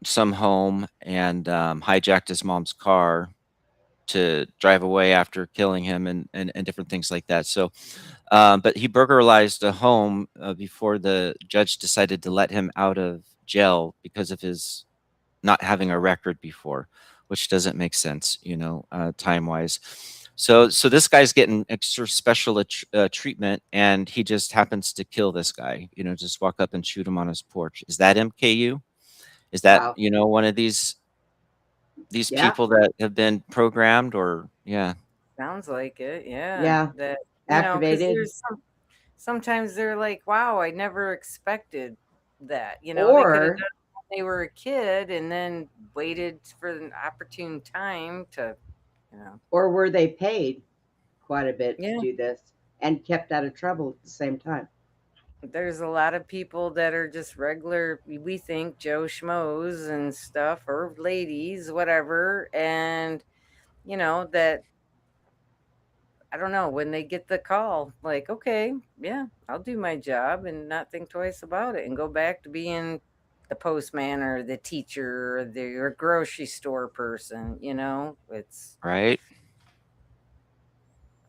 some home and hijacked his mom's car to drive away after killing him and different things like that. So, but he burglarized a home before the judge decided to let him out of jail because of his not having a record before, which doesn't make sense, time wise. So this guy's getting extra special treatment, and he just happens to kill this guy. Just walk up and shoot him on his porch. Is that MKU? Is that Wow. one of these Yeah. people that have been programmed, or yeah, Sounds like it. Yeah. Yeah. That, because Activated. sometimes they're like, wow, I never expected that. They could have Or done it when they were a kid and then waited for an opportune time to, or were they paid quite a bit to yeah. do this and kept out of trouble at the same time? There's a lot of people that are just regular, we think Joe Schmoes and stuff, or ladies, whatever. And, that, I don't know, when they get the call, like, okay, yeah, I'll do my job and not think twice about it and go back to being the postman or the teacher or the grocery store person. It's, right?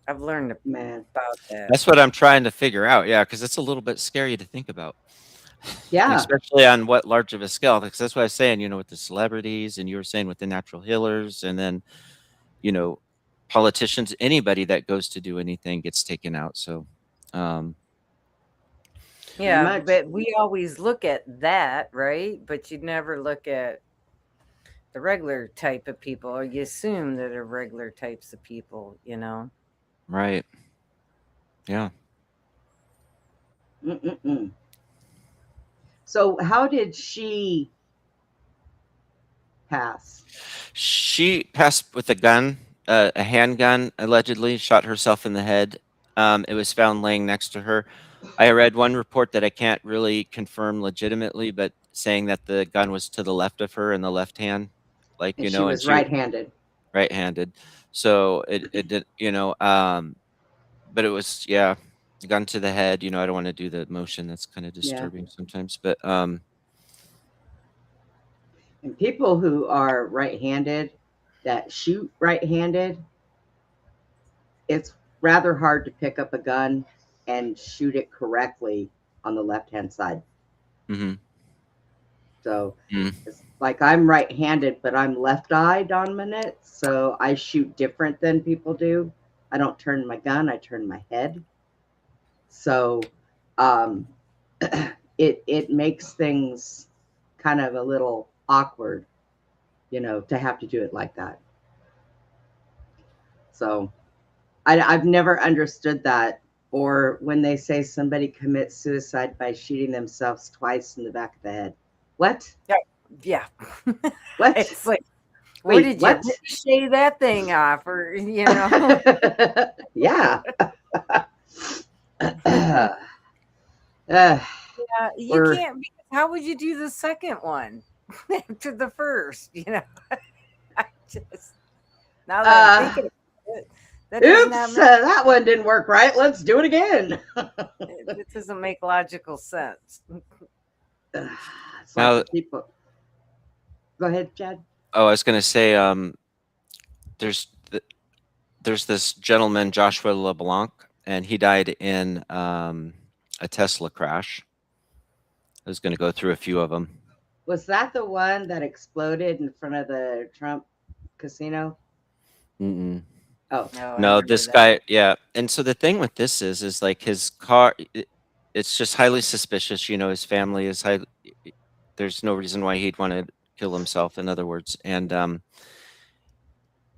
I've learned Man. about that. That's what I'm trying to figure out. Yeah, because it's a little bit scary to think about. Yeah. Especially on what large of a scale, because that's what I was saying, with the celebrities, and you were saying with the natural healers, and then, politicians, anybody that goes to do anything gets taken out. So, Pretty Yeah, much. but we always look at that, right? But you'd never look at the regular type of people, or you assume that are regular types of people, right. Yeah. Mm-mm-mm. So how did she pass? She passed with a gun, a handgun, allegedly shot herself in the head. It was found laying next to her. I read one report that I can't really confirm legitimately, but saying that the gun was to the left of her in the left hand, And she and was she right-handed. right-handed. So it did, but it was, yeah, gun to the head. I don't want to do the motion. That's kind of Yeah. disturbing sometimes, but And people who are right-handed that shoot right-handed, it's rather hard to pick up a gun and shoot it correctly on the left-hand side. mhm. So Mm. it's like I'm right-handed, but I'm left-eye dominant, so I shoot different than people do. I don't turn my gun, I turn my head. So it makes things kind of a little awkward, to have to do it like that. So I've never understood that. Or when they say somebody commits suicide by shooting themselves twice in the back of the head. What? Yeah. What? It's like, where Wait, did what? you shave that thing off? Or, Yeah. Yeah, you Or can't, because how would you do the second one after the first? I just, now that I'm thinking about it, that does not oops, that one didn't work right. Let's do it again. it doesn't make logical sense. It's Now- like the people. Go ahead, Chad. Oh, I was going to say, there's this gentleman, Joshua LeBlanc, and he died in a Tesla crash. I was going to go through a few of them. Was that the one that exploded in front of the Trump casino? Mm-mm. Oh, No, I No, remember this that. guy, yeah. And so the thing with this is like his car, it's just highly suspicious. His family is high. There's no reason why he'd want to kill himself, in other words. And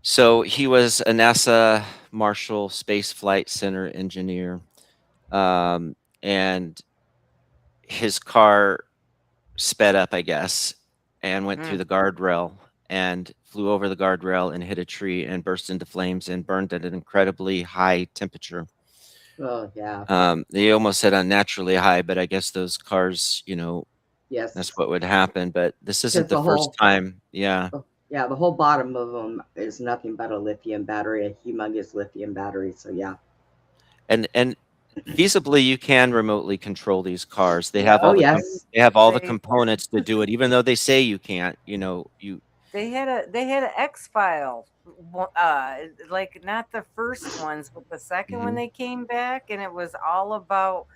so he was a NASA Marshall Space Flight Center engineer. And his car sped up, I guess, and went through the guardrail and flew over the guardrail and hit a tree and burst into flames and burned at an incredibly high temperature. oh yeah. They almost said unnaturally high, but I guess those cars, Yes. That's what would happen. But this isn't Because the the first whole, time. Yeah. yeah, the whole bottom of them is nothing but a lithium battery, a humongous lithium battery. So yeah. And feasibly, you can remotely control these cars. They Yeah, have Oh all yes. they have all the they components to do it, even though they say you can't. You know, you they had an X file, like not the first ones, but the second one Mhm. they came back, and it was all about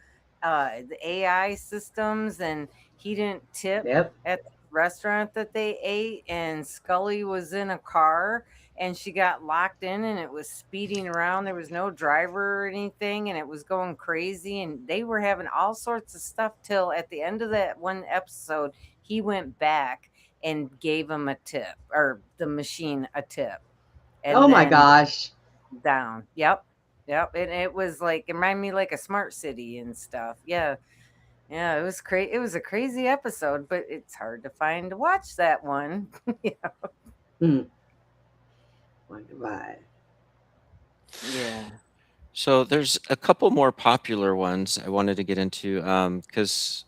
the AI systems, and he didn't tip Yep. at the restaurant that they ate, and Scully was in a car and she got locked in and it was speeding around. There was no driver or anything, and it was going crazy, and they were having all sorts of stuff till at the end of that one episode he went back and gave him a tip, or the machine a tip, Oh and my then gosh. down. Yep. Yep. And it was like, it reminded me like a smart city and stuff. Yeah. Yeah. It was crazy. It was a crazy episode, but it's hard to find to watch that one. Yeah. Hmm. Wonder why. Yeah. So there's a couple more popular ones I wanted to get into because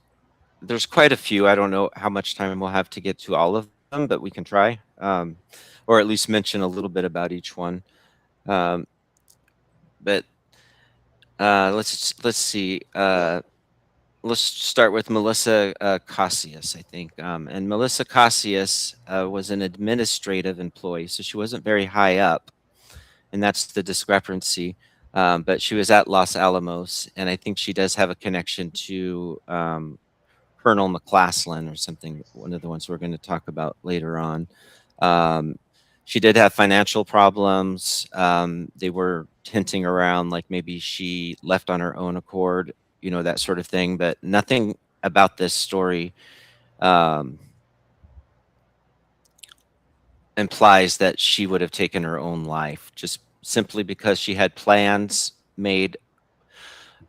there's quite a few. I don't know how much time we'll have to get to all of them, but we can try, or at least mention a little bit about each one. Um, but let's see. Let's start with Melissa Cassius, I think. And Melissa Cassius was an administrative employee, so she wasn't very high up, and that's the discrepancy. But she was at Los Alamos, and I think she does have a connection to Colonel McClaslin or something, one of the ones we're going to talk about later on. Um, she did have financial problems. They were hinting around like maybe she left on her own accord, you know, that sort of thing, but nothing about this story um, implies that she would have taken her own life just simply because she had plans made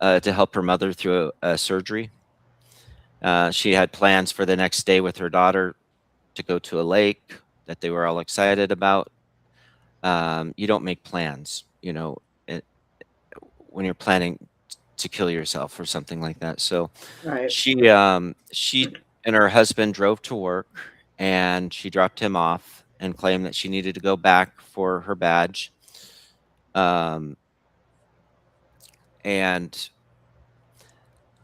to help her mother through a surgery. She had plans for the next day with her daughter to go to a lake that they were all excited about. You don't make plans, you know, it, when you're planning to kill yourself or something like that. So Right. she and her husband drove to work, and she dropped him off and claimed that she needed to go back for her badge. Um, and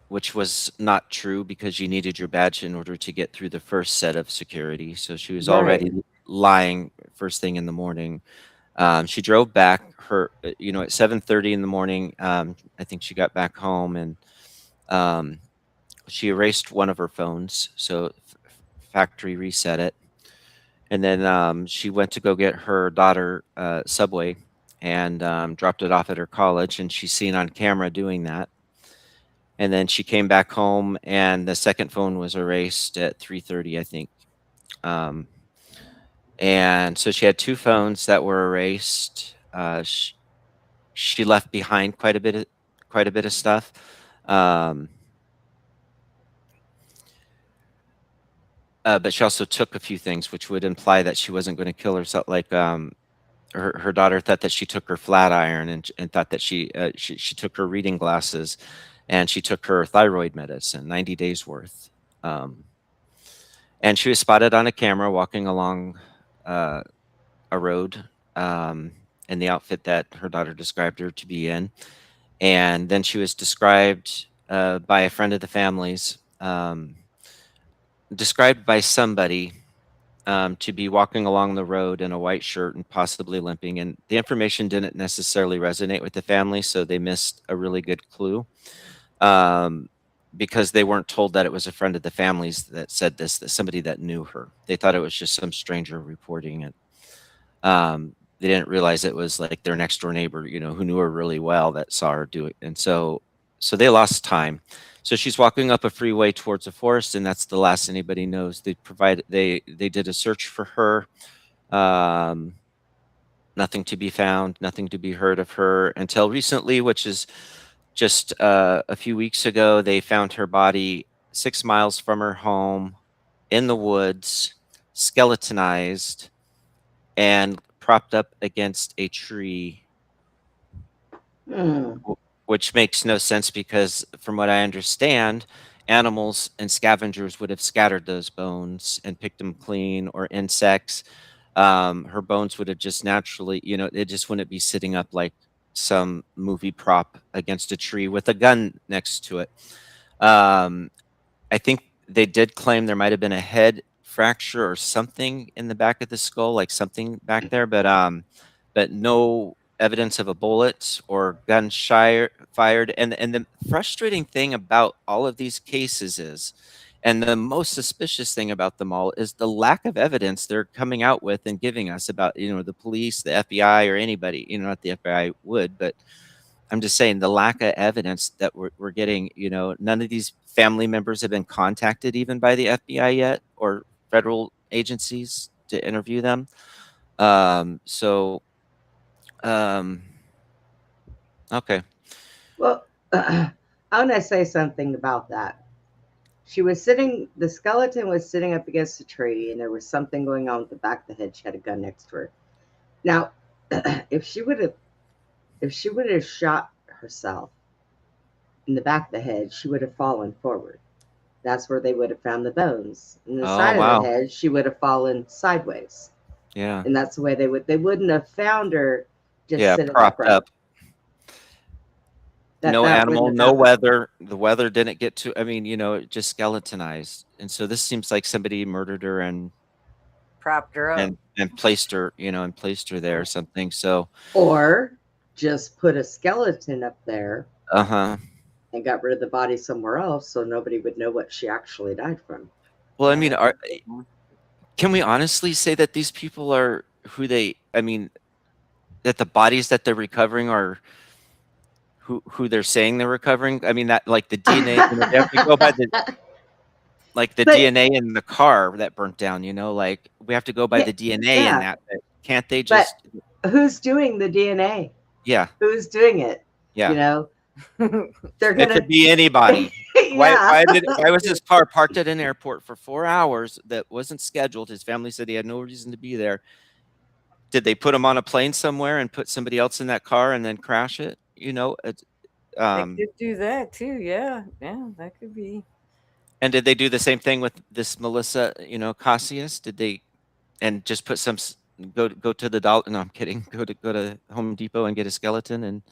which was not true because you needed your badge in order to get through the first set of security. So she was Right. already lying first thing in the morning. She drove back you know, at 7:30 in the morning. I think she got back home, and um, she erased one of her phones, so factory reset it. And then she went to go get her daughter Subway and dropped it off at her college, and she's seen on camera doing that. And then she came back home, and the second phone was erased at 3:30, I think. Um, and so she had two phones that were erased. She left behind quite a bit of stuff. Um, but she also took a few things, which would imply that she wasn't going to kill herself. Like her daughter thought that she took her flat iron, and thought that she took her reading glasses, and she took her thyroid medicine, 90 days worth. Um, and she was spotted on a camera walking along uh, a road in the outfit that her daughter described her to be in. And then she was described by a friend of the family's, described by somebody to be walking along the road in a white shirt and possibly limping. And the information didn't necessarily resonate with the family, so they missed a really good clue um, because they weren't told that it was a friend of the family's that said this, that somebody that knew her. They thought it was just some stranger reporting it. They didn't realize it was like their next door neighbor, you know, who knew her really well that saw her do it. And so they lost time. So she's walking up a freeway towards a forest, and that's the last anybody knows. They did a search for her. Um, Nothing to be found, nothing to be heard of her until recently, which is just a few weeks ago. They found her body 6 miles from her home in the woods, skeletonized and propped up against a tree, Hmm. which makes no sense because, from what I understand, animals and scavengers would have scattered those bones and picked them clean, or insects. Her bones would have just naturally, it just wouldn't be sitting up like some movie prop against a tree with a gun next to it. Um, I think they did claim there might have been a head fracture or something in the back of the skull, like something back there, but no evidence of a bullet or gun fired. And the frustrating thing about all of these cases is, and the most suspicious thing about them all, is the lack of evidence they're coming out with and giving us about, the police, the FBI, or anybody, not the FBI would, but I'm just saying the lack of evidence that we're getting, none of these family members have been contacted even by the FBI yet, or federal agencies to interview them. So, okay. Well, I want to say something about that. The skeleton was sitting up against a tree, and there was something going on with the back of the head. She had a gun next to her. Now, if she would have shot herself in the back of the head, she would have fallen forward. That's where they would have found the bones. In the Oh, side of wow. the head, she would have fallen sideways. Yeah. And that's the way they wouldn't have found her just Yeah, sitting propped upright. up. That No animal, wouldn't have no happened. weather. The weather didn't get to, it just skeletonized. And so this seems like somebody murdered her and Propped her up. placed her, there or something. So, Or just put a skeleton up there uh-huh. and got rid of the body somewhere else so nobody would know what she actually died from. Well, I Yeah, mean, that's a good one. can we honestly say that these people are that the bodies that they're recovering are who they're saying they're recovering? I mean, that, like, the DNA, they have to go by the But DNA in the car that burnt down, like, we have to go by yeah, the DNA in yeah. that. But can't they But just? who's doing the DNA? Yeah, Who's doing it? yeah. You know, they're It gonna. could be anybody. Yeah. Why was his car parked at an airport for 4 hours that wasn't scheduled? His family said he had no reason to be there. Did they put him on a plane somewhere and put somebody else in that car and then crash it? It's, They could do that too. Yeah, that could be. and did they do the same thing with this Melissa, Cassius? Did they, and just put some go to the dollar? No, I'm kidding. Go to Home Depot and get a skeleton and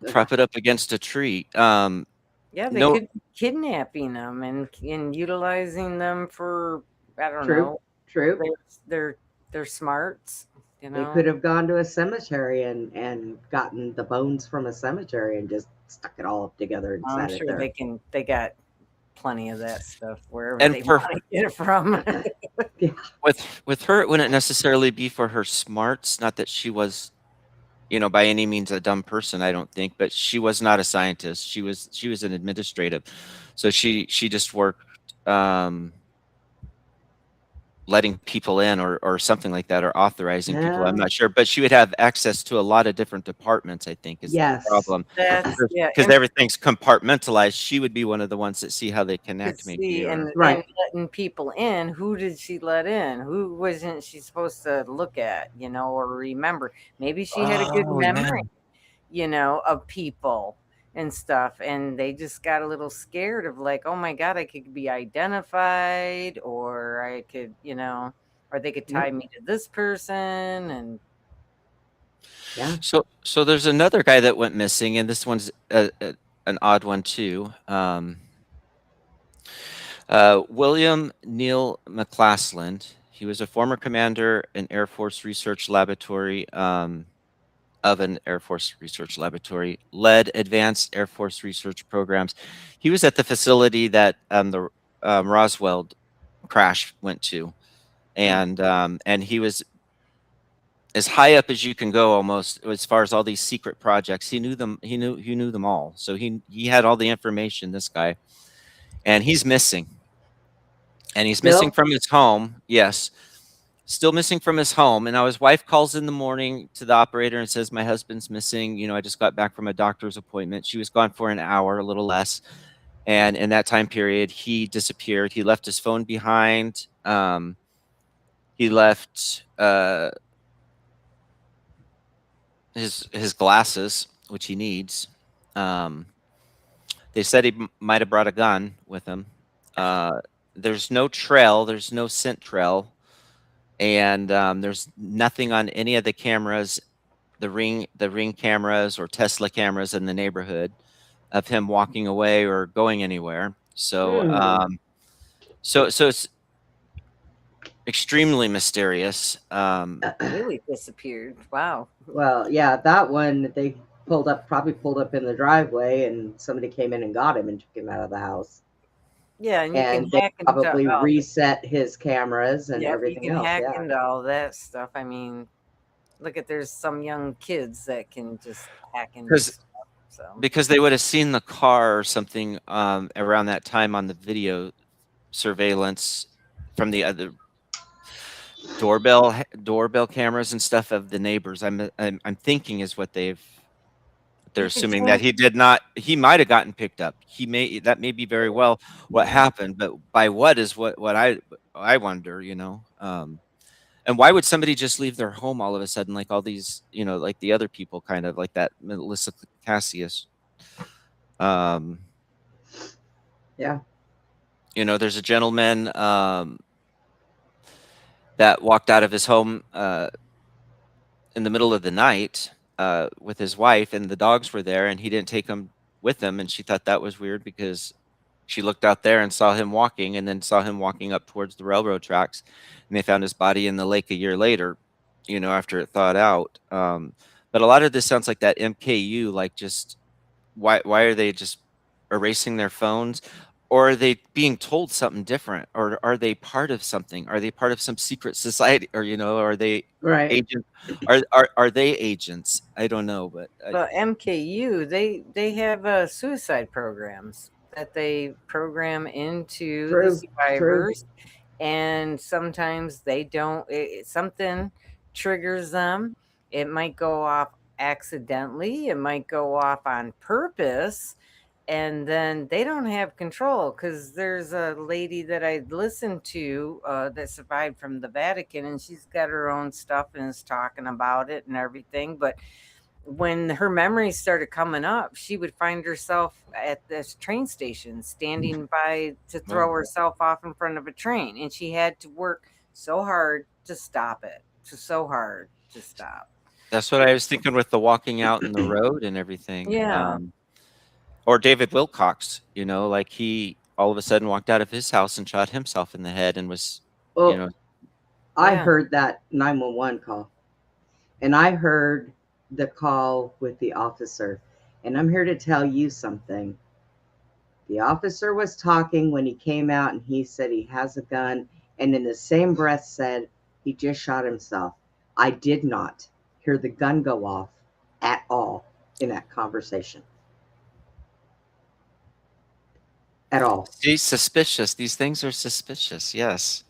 prop it up against a tree. Yeah, they No, could be kidnapping them and utilizing them for, I don't True. know, True. their smarts. They could have gone to a cemetery and gotten the bones from a cemetery and just stuck it all up together and I'm sat it sure there. they got plenty of that stuff wherever And they for- want to get it from. with her, it wouldn't necessarily be for her smarts. Not that she was, by any means a dumb person, I don't think, but she was not a scientist. She was an administrative, so she just worked letting people in or something like that, or authorizing people. I'm No. not sure, but she would have access to a lot of different departments, I think, is Yes. the problem. Yeah, Because everything's compartmentalized. She would be one of the ones that see how they connect, maybe. and Right. letting people in. Who did she let in? Who wasn't she supposed to look at, or remember? Maybe she had a good Oh, yeah. memory, of people and stuff, and they just got a little scared of, like, oh my God, I could be identified, or I could, or they could tie me to this person. And Yeah. So there's another guy that went missing, and this one's an odd one too. William Neil McClassland. He was a former commander in Air Force Research Laboratory, of an Air Force Research Laboratory, led advanced Air Force research programs. He was at the facility that the Roswell crash went to, and he was as high up as you can go, almost, as far as all these secret projects. He knew them. He knew them all. So he had all the information. This guy, and he's missing. And he's missing from his home. Yes, still missing from his home. And now his wife calls in the morning to the operator and says, "My husband's missing. I just got back from a doctor's appointment." She was gone for an hour, a little less. And in that time period, he disappeared. He left his phone behind. He left his glasses, which he needs. They said he might have brought a gun with him. There's no trail. There's no scent trail, and there's nothing on any of the cameras, the ring cameras or Tesla cameras in the neighborhood of him walking away or going anywhere. So, so it's extremely mysterious. Really disappeared. Wow. Well, yeah, that one they probably pulled up in the driveway, and somebody came in and got him and took him out of the house. Yeah, and you And can they hack into probably all. reset his cameras and Yep, you everything can else. hack Yeah. into all that stuff. I mean, look at there's some young kids that can just hack into stuff. So Because they would have seen the car or something around that time on the video surveillance from the other doorbell cameras and stuff of the neighbors. I'm thinking is what they're you could assuming that change. he might have gotten picked up. That may be very well what happened, but by what is what I wonder, you know. And why would somebody just leave their home all of a sudden, like all these, you know, like the other people, kind of like that Melissa Cassius? Yeah. You know, there's a gentleman that walked out of his home in the middle of the night with his wife, and the dogs were there, and he didn't take them with him, and she thought that was weird because she looked out there and saw him walking, and then saw him walking up towards the railroad tracks, and they found his body in the lake a year later, you know, after it thawed out. But a lot of this sounds like that MKU, like just why are they just erasing their phones? Or are they being told something different? Or are they part of something? Are they part of some secret society? Or, you know, are they Right. agents? Are they agents? I don't know, but Well, MKU, they have suicide programs that they program into the True. survivors, and sometimes they don't. Something triggers them. It might go off accidentally. It might go off on purpose, and then they don't have control. Because there's a lady that I listened to that survived from the Vatican, and she's got her own stuff and is talking about it and everything, but when her memories started coming up, she would find herself at this train station standing by to throw herself off in front of a train. And she had to work so hard to stop it, so hard to stop. that's what I was thinking with the walking out in the road and everything. Yeah. Or David Wilcox, you know, like he all of a sudden walked out of his house and shot himself in the head and was, Well, you know, I Yeah. heard that 911 call, and I heard the call with the officer. And I'm here to tell you something. The officer was talking when he came out, and he said he has a gun, and in the same breath said he just shot himself. I did not hear the gun go off at all in that conversation. At all. he's suspicious. These things are suspicious. Yes.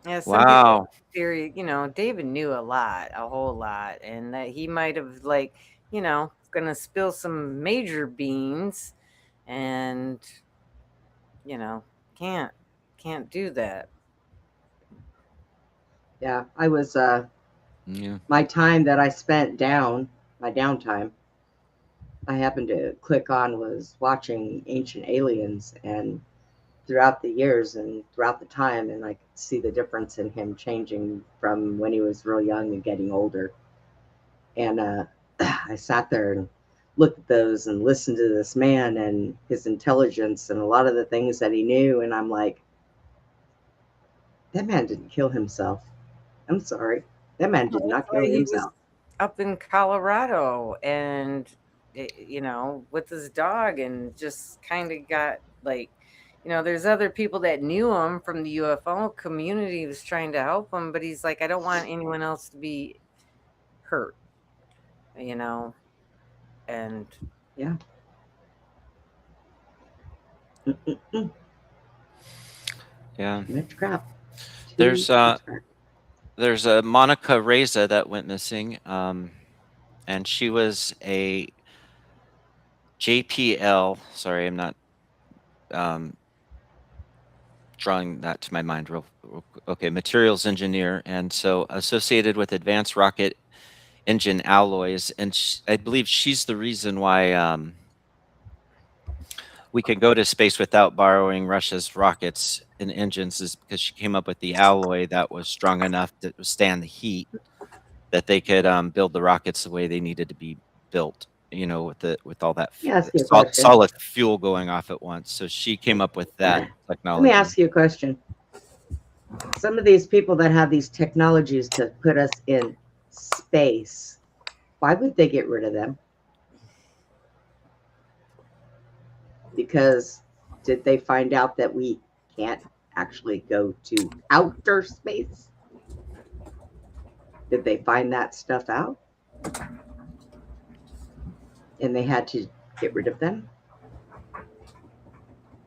Yeah, some people Wow. theory, David knew a whole lot, and that he might have gonna spill some major beans, and can't do that. Yeah, I was Yeah. my time that I spent my downtime, I happened to click on was watching Ancient Aliens, and throughout the years and throughout the time, and I could see the difference in him changing from when he was real young and getting older. And I sat there and looked at those and listened to this man and his intelligence and a lot of the things that he knew, and I'm like, that man didn't kill himself. I'm sorry, that man did not kill He was himself. up in Colorado, and with his dog, and just kind of got like, there's other people that knew him from the UFO community. He was trying to help him, but he's like, I don't want anyone else to be hurt, and Yeah. Mm-mm-mm. Yeah. Too much crap. There's a Monica Reza that went missing, and she was a JPL. Sorry, I'm not drawing that to my mind okay, materials engineer, and so associated with advanced rocket engine alloys, and I believe she's the reason why we can go to space without borrowing Russia's rockets and engines is because she came up with the alloy that was strong enough to withstand the heat that they could build the rockets the way they needed to be built. You know, with all that Let me ask you a question. solid fuel going off at once. So she came up with that technology. Let me ask you a question. Some of these people that have these technologies to put us in space, why would they get rid of them? Because did they find out that we can't actually go to outer space? Did they find that stuff out? And they had to get rid of them?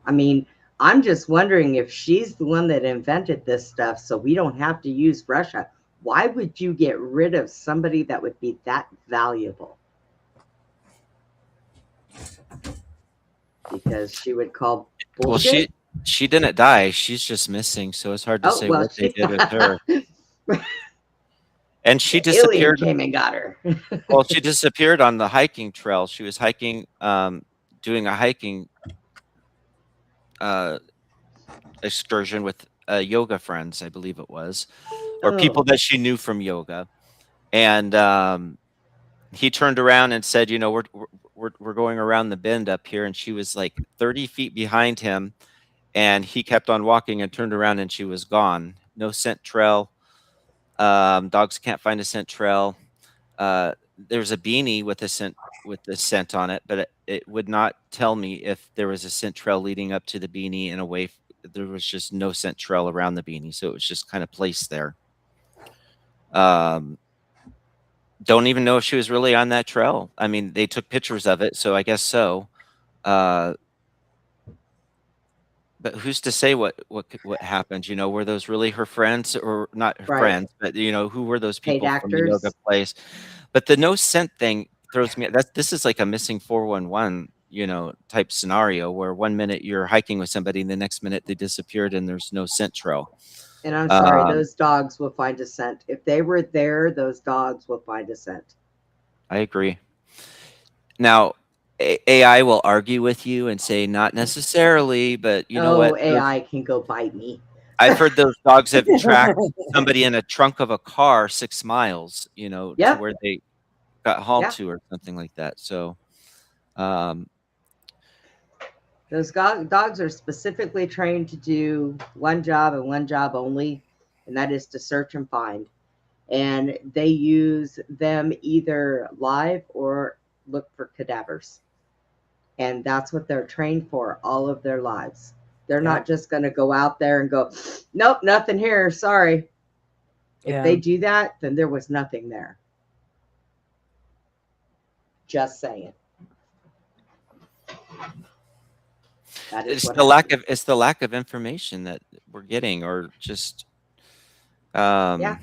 I mean, I'm just wondering if she's the one that invented this stuff so we don't have to use Russia. Why would you get rid of somebody that would be that valuable? Because she would call bullshit? Well, she didn't die. She's just missing, so it's hard to say what they did with her. And she disappeared. Alien came and got her. Well, she disappeared on the hiking trail. She was hiking, doing a hiking excursion with yoga friends, I believe it was, or people that she knew from yoga. And he turned around and said, you know, we're going around the bend up here, and she was like 30 feet behind him, and he kept on walking and turned around and she was gone. No scent trail. Dogs can't find a scent trail. There's a beanie with a scent on it, but it would not tell me if there was a scent trail leading up to the beanie and away. There was just no scent trail around the beanie, so it was just kind of placed there. Don't even know if she was really on that trail. I mean, they took pictures of it, so I guess so. But who's to say what happened? You know, were those really her friends or not her friends? But you know, who were those people from the yoga place? But the no scent thing throws me. This is like a missing 411, you know, type scenario where 1 minute you're hiking with somebody and the next minute they disappeared and there's no scent trail. And I'm sorry, those dogs will find a scent. If they were there, those dogs will find a scent. I agree. Now, AI will argue with you and say not necessarily, but you know what? AI can go bite me. I've heard those dogs have tracked somebody in a trunk of a car 6 miles, you know, to where they got hauled to or something like that. So, those dogs are specifically trained to do one job and one job only, and that is to search and find. And they use them either live or look for cadavers. And that's what they're trained for all of their lives. They're not just going to go out there and go, nope, nothing here. Sorry. If they do that, then there was nothing there. Just saying. It's the lack of information that we're getting, or just effort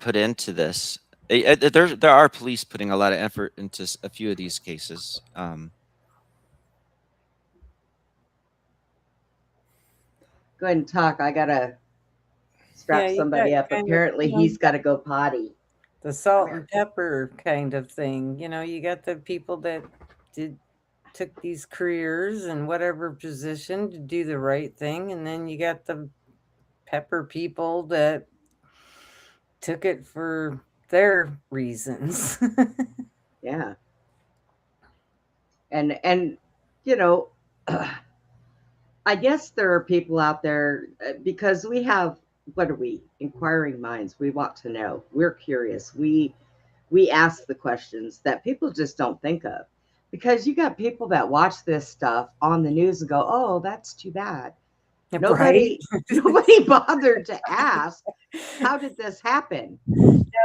put into this. There are police putting a lot of effort into a few of these cases. Go ahead and talk. I gotta strap somebody up. Apparently, he's got to go potty. The salt and pepper kind of thing. You know, you got the people that took these careers in whatever position to do the right thing, and then you got the pepper people that took it for their reasons. Yeah. And you know, I guess there are people out there because we have, what are we? Inquiring minds. We want to know. We're curious. We ask the questions that people just don't think of. Because you got people that watch this stuff on the news and go, "Oh, that's too bad." Nobody bothered to ask, how did this happen?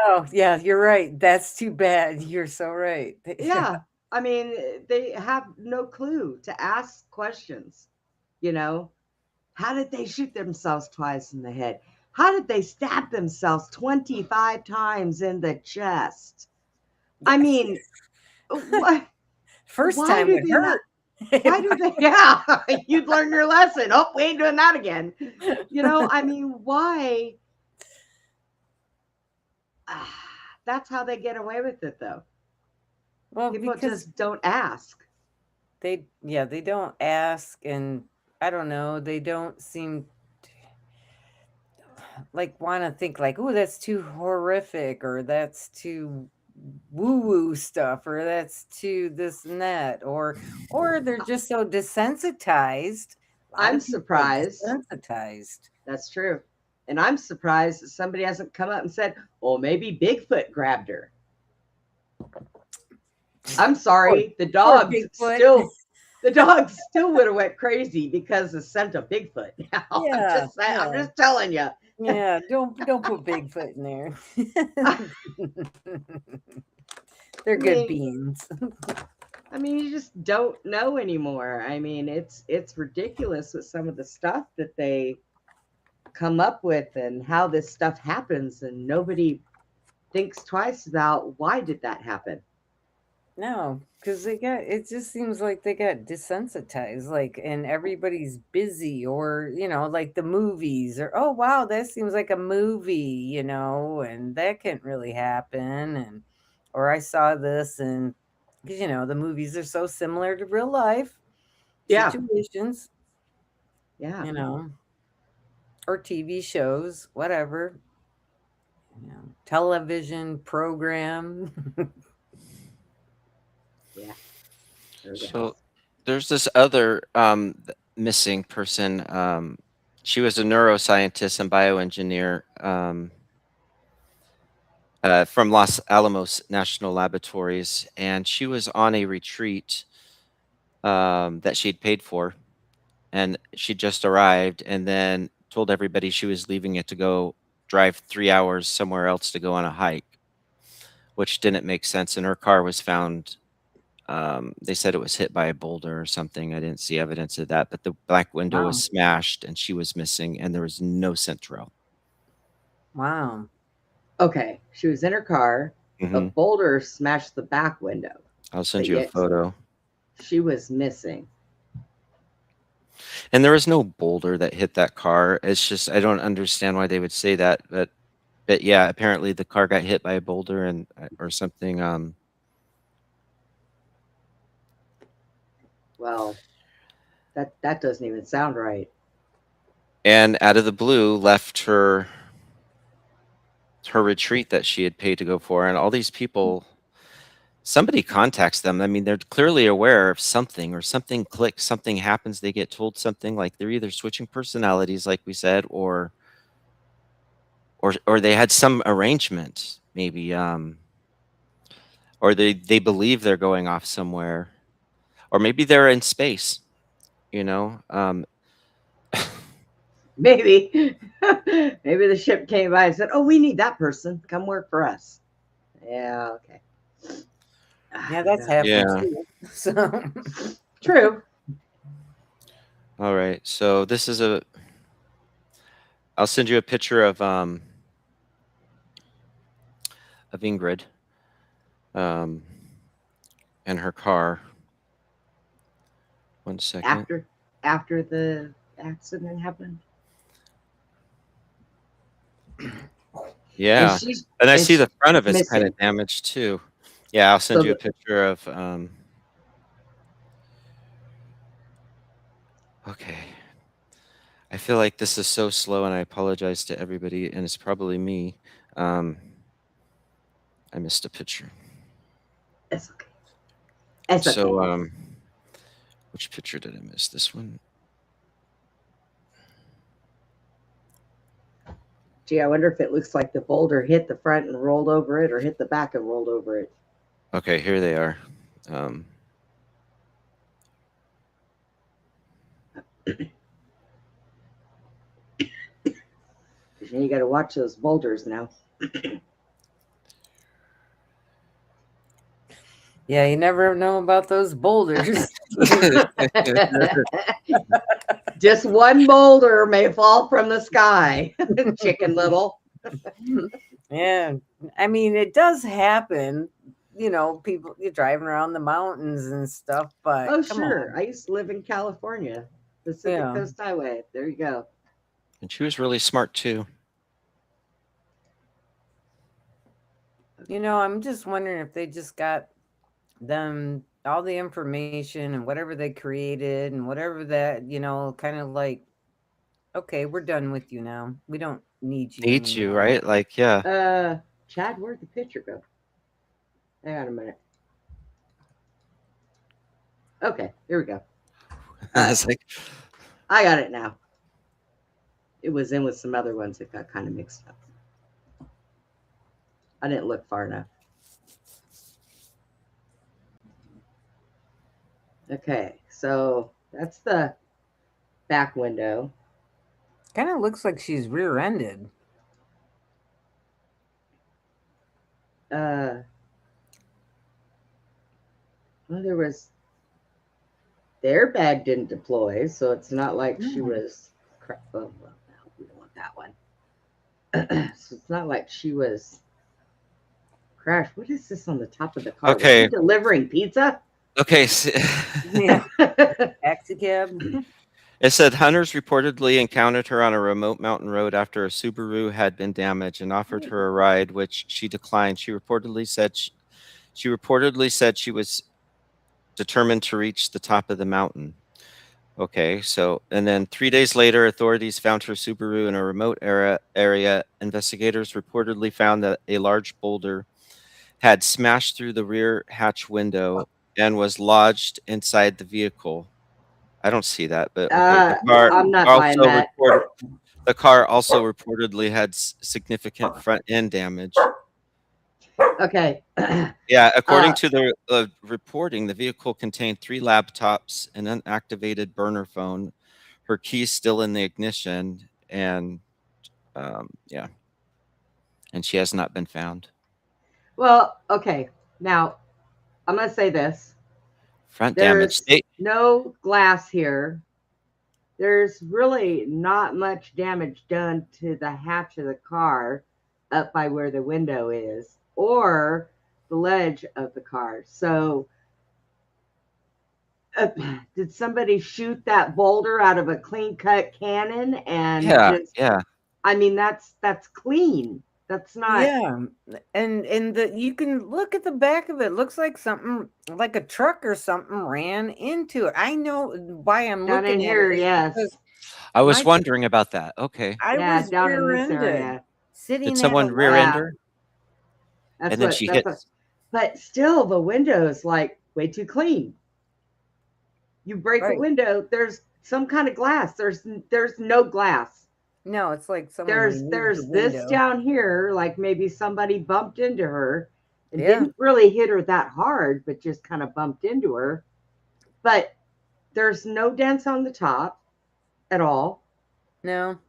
Oh, yeah, you're right. That's too bad. You're so right. Yeah. I mean, they have no clue to ask questions. You know, how did they shoot themselves twice in the head? How did they stab themselves 25 times in the chest? I mean, what? First time it hurt. Why do they? Yeah, you'd learn your lesson. Oh, we ain't doing that again. You know, I mean, why? That's how they get away with it, though. Well, people just don't ask. they don't ask, and I don't know, they don't seem like want to think like, oh, that's too horrific, or that's too woo woo stuff, or that's too this and that, or they're just so desensitized. A lot I'm of people are surprised. desensitized. That's true. And I'm surprised that somebody hasn't come up and said, well, maybe Bigfoot grabbed her. I'm sorry, the dogs Bigfoot. still would have went crazy because the scent of Bigfoot. Now, Yeah, I'm just telling you. yeah. Don't put Bigfoot in there. They're good beans. I mean, you just don't know anymore. I mean, it's ridiculous with some of the stuff that they come up with and how this stuff happens, and nobody thinks twice about why did that happen. No, because it just seems like they got desensitized, like, and everybody's busy, or, like the movies, or, oh, wow, that seems like a movie, and that can't really happen. And, or I saw this, and, because, the movies are so similar to real life situations, Yeah. or TV shows, whatever, television program. Yeah. So there's this other missing person. She was a neuroscientist and bioengineer from Los Alamos National Laboratories, and she was on a retreat that she'd paid for, and she just arrived, and then told everybody she was leaving it to go drive 3 hours somewhere else to go on a hike, which didn't make sense. And her car was found. They said it was hit by a boulder or something. I didn't see evidence of that, but the back window was Wow. smashed and she was missing, and there was no scent trail. Wow. Okay, she was in her car. A Mhm. boulder smashed the back window. I'll send But you a yet photo. she was missing. And there was no boulder that hit that car. It's just I don't understand why they would say that, but yeah, apparently the car got hit by a boulder and or something. Well, that doesn't even sound right. And out of the blue left her retreat that she had paid to go for, and all these people. Somebody contacts them. I mean, they're clearly aware of something, or something clicks, something happens. They get told something, like they're either switching personalities, like we said, or they had some arrangement, maybe, or they believe they're going off somewhere, or maybe they're in space. You know, Maybe. Maybe the ship came by and said, oh, we need that person. Come work for us. Yeah, okay. Yeah, that's happened yeah. too. So True. All right. So this is I'll send you a picture of Ingrid, and her car. 1 second. After the accident happened. Yeah, and I see the front of it's kind of damaged too. Yeah, I'll send you a picture of. Okay. I feel like this is so slow, and I apologize to everybody, and it's probably me. I missed a picture. That's okay. That's So, okay. which picture did I miss? This one? Gee, I wonder if it looks like the boulder hit the front and rolled over it, or hit the back and rolled over it. Okay, here they are. You got to watch those boulders now. Yeah, you never know about those boulders. Just one boulder may fall from the sky. Chicken Little. Yeah, I mean, it does happen. People, you're driving around the mountains and stuff, but oh, sure. I used to live in California, Pacific Coast Highway. There you go. And she was really smart too. I'm just wondering if they just got them all the information and whatever they created and whatever that, kind of like, okay, we're done with you now. We don't need you Needs you, anymore. right? Like, yeah. Chad, where'd the picture go? Hang on a minute. Okay, here we go. It's like, I got it now. It was in with some other ones that got kind of mixed up. I didn't look far enough. Okay, so that's the back window. Kind of looks like she's rear-ended. Well, there was the airbag didn't deploy, so it's not like she was. Oh, well, no, we don't want that one. So it's not like she was crashed. What is this on the top of the car? Okay. Was she delivering pizza? Okay. Yeah. Taxi cab. It said hunters reportedly encountered her on a remote mountain road after a Subaru had been damaged and offered her a ride, which she declined. She reportedly said she was determined to reach the top of the mountain. Okay, so and then 3 days later, authorities found her Subaru in a remote area. Investigators reportedly found that a large boulder had smashed through the rear hatch window and was lodged inside the vehicle. I don't see that, but okay. I'm not buying that. The car also reportedly had significant front end damage. Okay. Yeah, according to the reporting, the vehicle contained 3 laptops, an unactivated burner phone, her keys still in the ignition, and yeah, and she has not been found. Well, okay. Now, I'm going to say this. Front There's damage. no glass here. There's really not much damage done to the hatch of the car up by where the window is or the ledge of the car. So, did somebody shoot that boulder out of a clean cut cannon? And yeah. I mean, that's clean. That's not. Yeah, and you can look at the back of it. Looks like something like a truck or something ran into it. I know why I'm Down looking in here, yes. I was wondering about that. Okay. I was down in this rear-ended, area. sitting. Did someone rear end her? That's and then she hit. But still, the window's like way too clean. You break a window, there's some kind of glass. There's no glass. No, it's like there's the this down here, like maybe somebody bumped into her and didn't really hit her that hard, but just kind of bumped into her. But there's no dents on the top at all. No.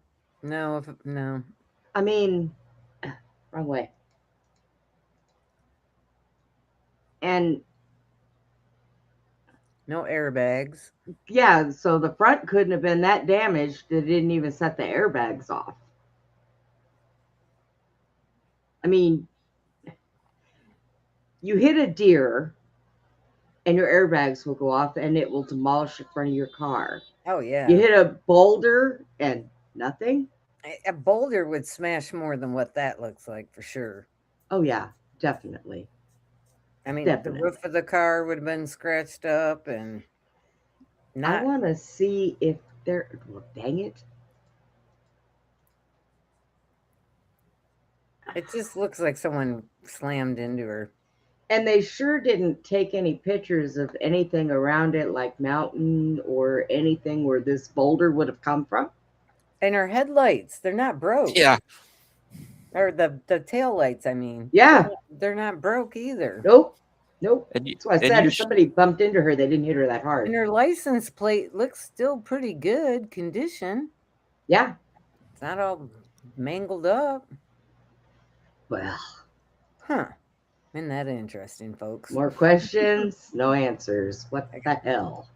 I mean, wrong way. And no airbags. Yeah, so the front couldn't have been that damaged that it didn't even set the airbags off. I mean, you hit a deer and your airbags will go off and it will demolish the front of your car. Oh, yeah. You hit a boulder and nothing? A boulder would smash more than what that looks like, for sure. Oh, yeah, definitely. I mean, the roof of the car would have been scratched up and I want to see if there... Well, dang it. It just looks like someone slammed into her. And they sure didn't take any pictures of anything around it, like mountain or anything where this boulder would have come from. And her headlights, they're not broke. Yeah. Or the tail lights, I mean. Yeah. They're not broke either. Nope. That's why I said if somebody bumped into her, they didn't hit her that hard. And her license plate looks still pretty good condition. Yeah. It's not all mangled up. Well. Huh. Isn't that interesting, folks? More questions, no answers. What the hell?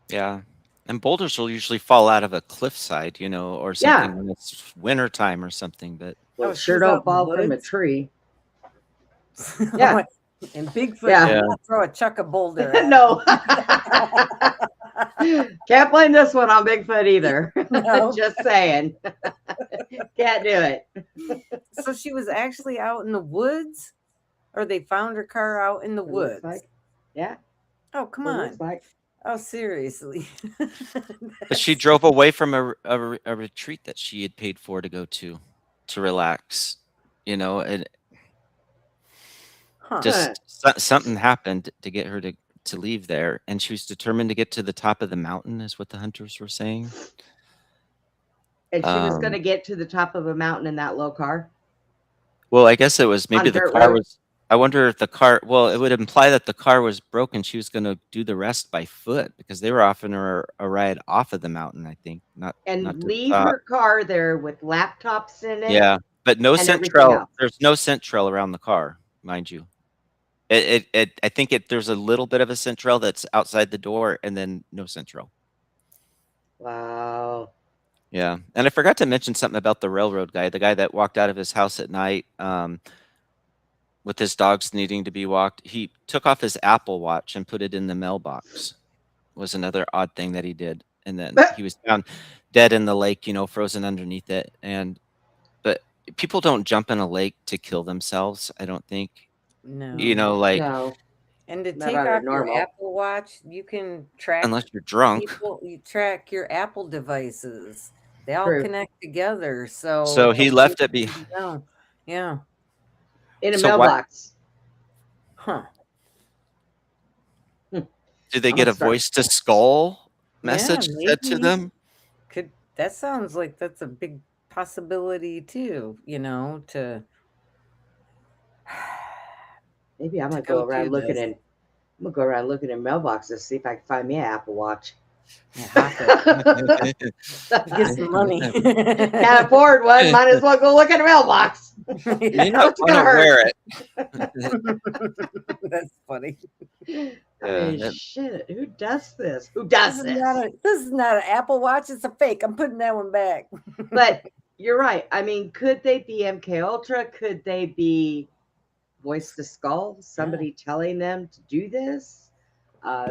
Yeah. And boulders will usually fall out of a cliffside, or something when it's wintertime or something. But sure don't fall from a tree. Yeah. And Bigfoot will throw a chuck of boulder at No. Can't blame this one on Bigfoot either. No. Just saying. Can't do it. So she was actually out in the woods? Or they found her car out in the woods? Yeah. Oh, come It on. looks like. Oh, seriously. But she That's- drove away from a retreat that she had paid for to go to relax. You know, and Huh. just something happened to get her to leave there, and she was determined to get to the top of the mountain, is what the hunters were saying. And she was going to Um, get to the top of a mountain in that low car well, I guess it was maybe on the dirt car road. was. I wonder if the car. Well, it would imply that the car was broken. She was going to do the rest by foot because they were offering her a ride off of the mountain. I think not And to the leave top. her car there with laptops in it Yeah, but no and everything Centrel. else. There's no Centrel around the car, mind you. I think there's a little bit of a Centrel that's outside the door, and then no Centrel. Wow. Yeah, and I forgot to mention something about the railroad guy, the guy that walked out of his house at night, with his dogs needing to be walked. He took off his Apple Watch and put it in the mailbox. Was another odd thing that he did, and then he was found dead in the lake, frozen underneath it. But people don't jump in a lake to kill themselves, I don't think. No. Like No, And to not take under off your normal. Apple Watch, you can track unless you're drunk. people. You track your Apple devices. They all True. connect together. So So it's he a left way it for you behind. to know. Yeah. In a So why mailbox. Huh. Hmm. did they I'm get gonna a start. voice to skull Yeah, message said to maybe. them? That sounds like that's a big possibility too, to Maybe I'm to gonna go go around do looking this. in. I'm gonna go around looking in mailboxes, see if I can find me an Apple Watch. Yeah, hawk it. Get some money. Can't afford one. Might as well go look in a mailbox. You might What's it want gonna to hurt? wear it. That's funny. I mean, Yeah, shit. Who does this? Who does this? This is not an Apple Watch. It's a fake. I'm putting that one back. But you're right. I mean, could they be MK Ultra? Could they be voice to skull? Somebody telling them to do this?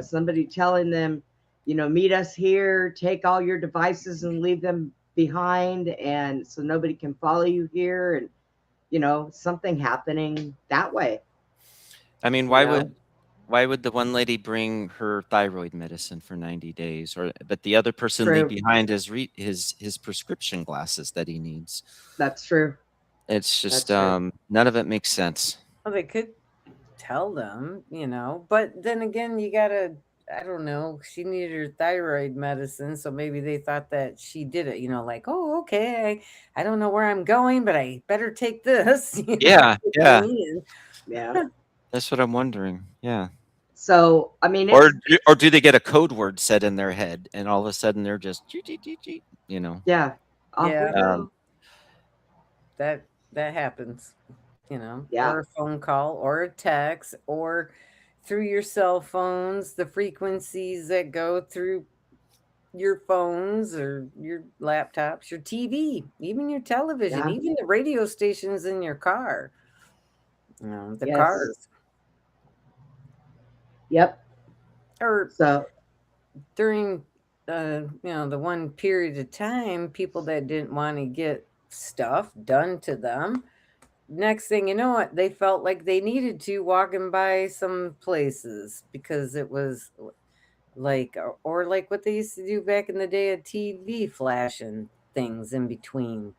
Somebody telling them, meet us here, take all your devices and leave them behind, and so nobody can follow you here, and something happening that way. I mean, you why know? would the one lady bring her thyroid medicine for 90 days, but the other person leave True. behind his prescription glasses that he needs? That's true. It's just That's true. none of it makes sense. Well, they could tell them, but then again, you gotta. I don't know. She needed her thyroid medicine, so maybe they thought that she did it. Like, oh, okay. I don't know where I'm going, but I better take this. Yeah, if yeah. I need it. Yeah. That's what I'm wondering. Yeah. So I mean, Or it's do they get a code word set in their head and all of a sudden they're just yeah. Off Yeah. we go. that happens, Yeah. or a phone call or a text or through your cell phones, the frequencies that go through your phones or your laptops, your TV, even your television, Yeah. even the radio stations in your car, the Yes. cars. Yep. Or So during the one period of time, people that didn't want to get stuff done to them, next thing you know, what they felt like they needed to walking by some places because it was like, or like what they used to do back in the day of TV flashing things in between.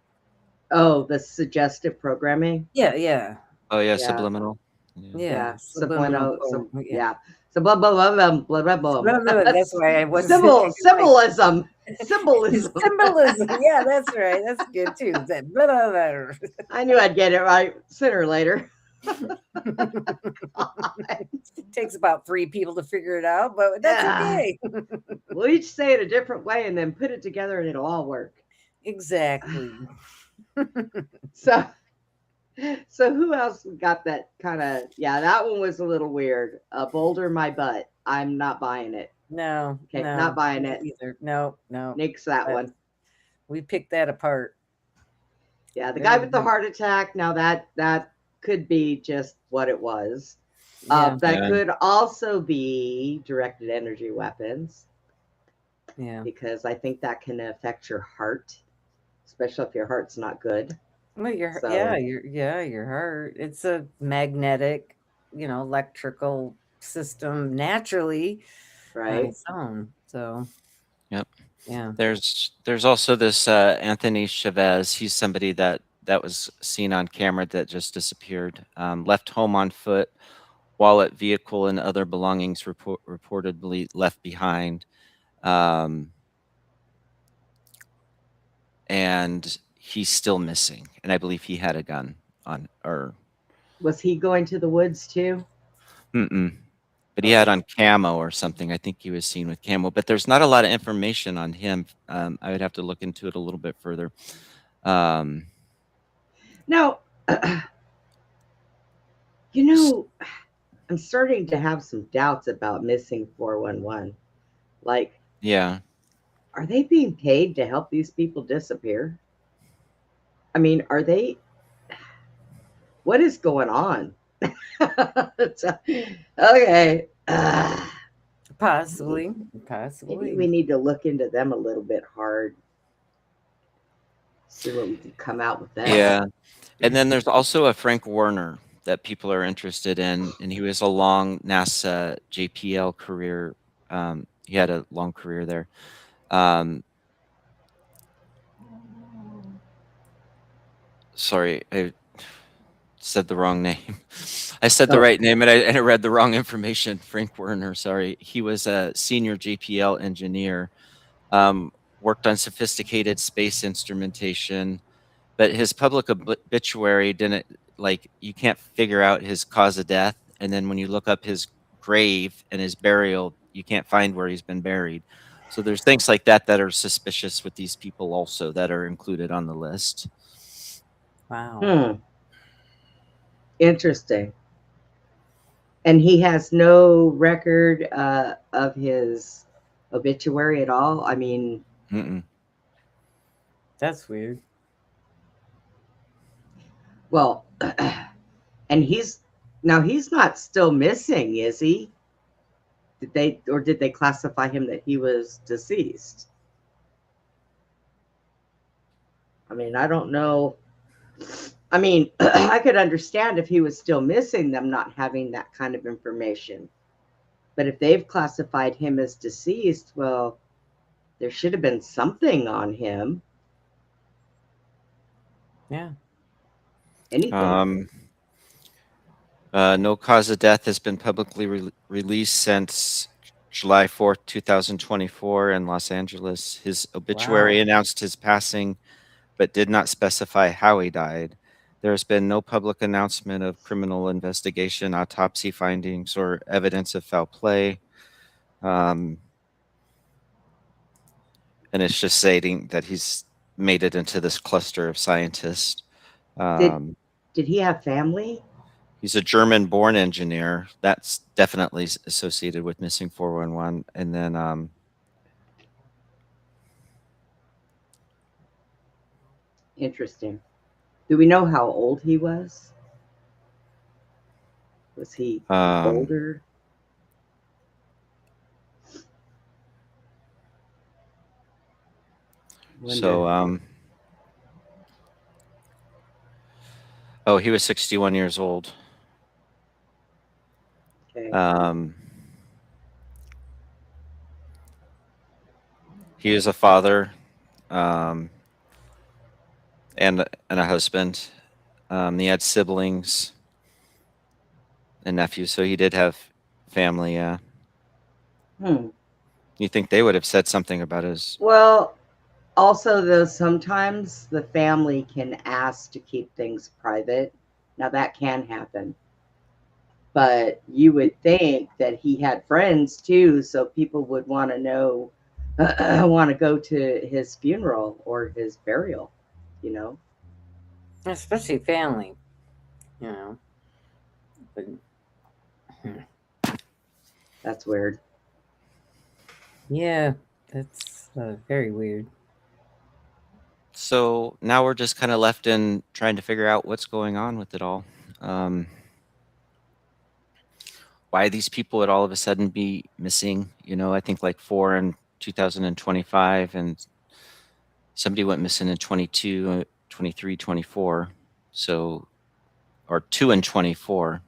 the suggestive programming. Yeah, yeah, Oh yeah, Yeah. subliminal. yeah. Subliminal. program, Yeah. So blah blah blah blah blah blah blah. That's why I wasn't Symbolism. Symbolism. Symbolism. Yeah, that's right. That's good too. That blah, blah, blah. I knew I'd get it right sooner or later. It takes about 3 people to figure it out, but that's okay. We'll each say it a different way and then put it together and it'll all work. Exactly. So who else got that kind of, that one was a little weird. Boulder my butt. I'm not buying it. No. Okay, no, not buying it. either. No. Nix that one. We picked that apart. Yeah, the guy with the heart attack. Now that could be just what it was. That could also be directed energy weapons. Yeah. Because I think that can affect your heart, especially if your heart's not good. Well, your So- your heart. It's a magnetic, electrical system naturally on Right. its own. So, Yep. yeah. There's also this Anthony Chavez. He's somebody that was seen on camera that just disappeared. Left home on foot, wallet, vehicle, and other belongings reportedly left behind. And he's still missing. And I believe he had a gun on, or Was he going to the woods too? but he had on camo or something. I think he was seen with camo. But there's not a lot of information on him. I would have to look into it a little bit further. Now, you know, I'm starting to have some doubts about missing 411. Like, Yeah. are they being paid to help these people disappear? I mean, are they? What is going on? Okay. Possibly. Maybe we need to look into them a little bit hard. See what we can come out with that. Yeah. And then there's also a Frank Werner that people are interested in, and he was a long NASA JPL career. He had a long career there. Sorry, I said the wrong name. I said the right name, and I read the wrong information. Frank Werner, sorry. He was a senior JPL engineer, worked on sophisticated space instrumentation, but his public obituary didn't, like, you can't figure out his cause of death. And then when you look up his grave and his burial, you can't find where he's been buried. So there's things like that that are suspicious with these people also that are included on the list. Wow. Interesting. And he has no record of his obituary at all? I mean... That's weird. Well, and he's not still missing, is he? Did they classify him that he was deceased? I mean, I don't know. I mean, I could understand if he was still missing, them not having that kind of information. But if they've classified him as deceased, well, there should have been something on him. Yeah. Anything. No cause of death has been publicly released since July 4th, 2024 in Los Angeles. His obituary announced his passing, but did not specify how he died. There has been no public announcement of criminal investigation, autopsy findings, or evidence of foul play. And it's just stating that he's made it into this cluster of scientists. Did he have family? He's a German-born engineer. That's definitely associated with missing 411. And then Interesting. Do we know how old he was? Was he older? So, he was 61 years old. Okay. He is a father, and a husband. He had siblings and nephews, so he did have family. Yeah. You think they would have said something about his? Well, also though, sometimes the family can ask to keep things private. Now that can happen, but you would think that he had friends too, so people would want to know, want to go to his funeral or his burial, you know. Especially family, you know. But, That's weird. Yeah, that's very weird. So now we're just kind of left in trying to figure out what's going on with it all. Why these people would all of a sudden be missing? You know, I think like 4 in 2025, and somebody went missing in 22, 23, 24. So, or 2 in 24.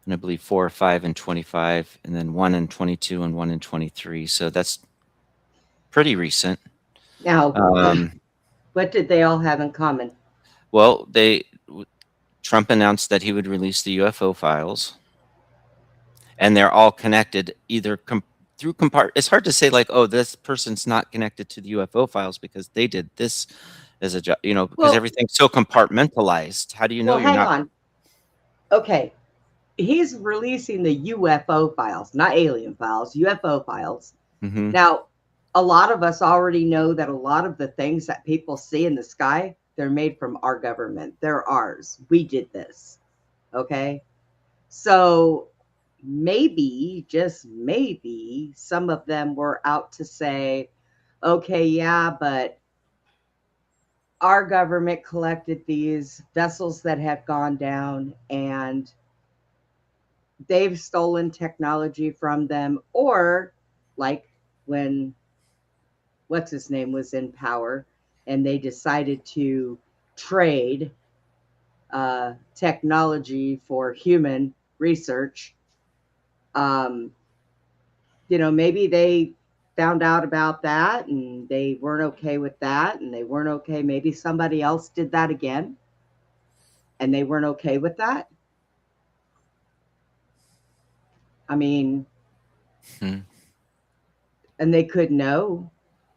and I believe 4 or 5 and 25, and then 1 and 22 and 1 and 23. So that's pretty recent. Now, Um, what did they all have in common? well, Trump announced that he would release the UFO files, and they're all connected either through It's hard to say like, oh, this person's not connected to the UFO files because they did this as a job, because Well, everything's so compartmentalized. How do you know well, you're hang not? on. Okay, he's releasing the UFO files, not alien files, UFO files. Mhm. Now, a lot of us already know that a lot of the things that people see in the sky, they're made from our government. They're ours. We did this. Okay. So maybe, just maybe, some of them were out to say, okay, yeah, but our government collected these vessels that have gone down and they've stolen technology from them. Or like when what's his name was in power and they decided to trade technology for human research. Maybe they found out about that and they weren't okay with that and they weren't okay. Maybe somebody else did that again and they weren't okay with that. I mean, Hmm. and they could know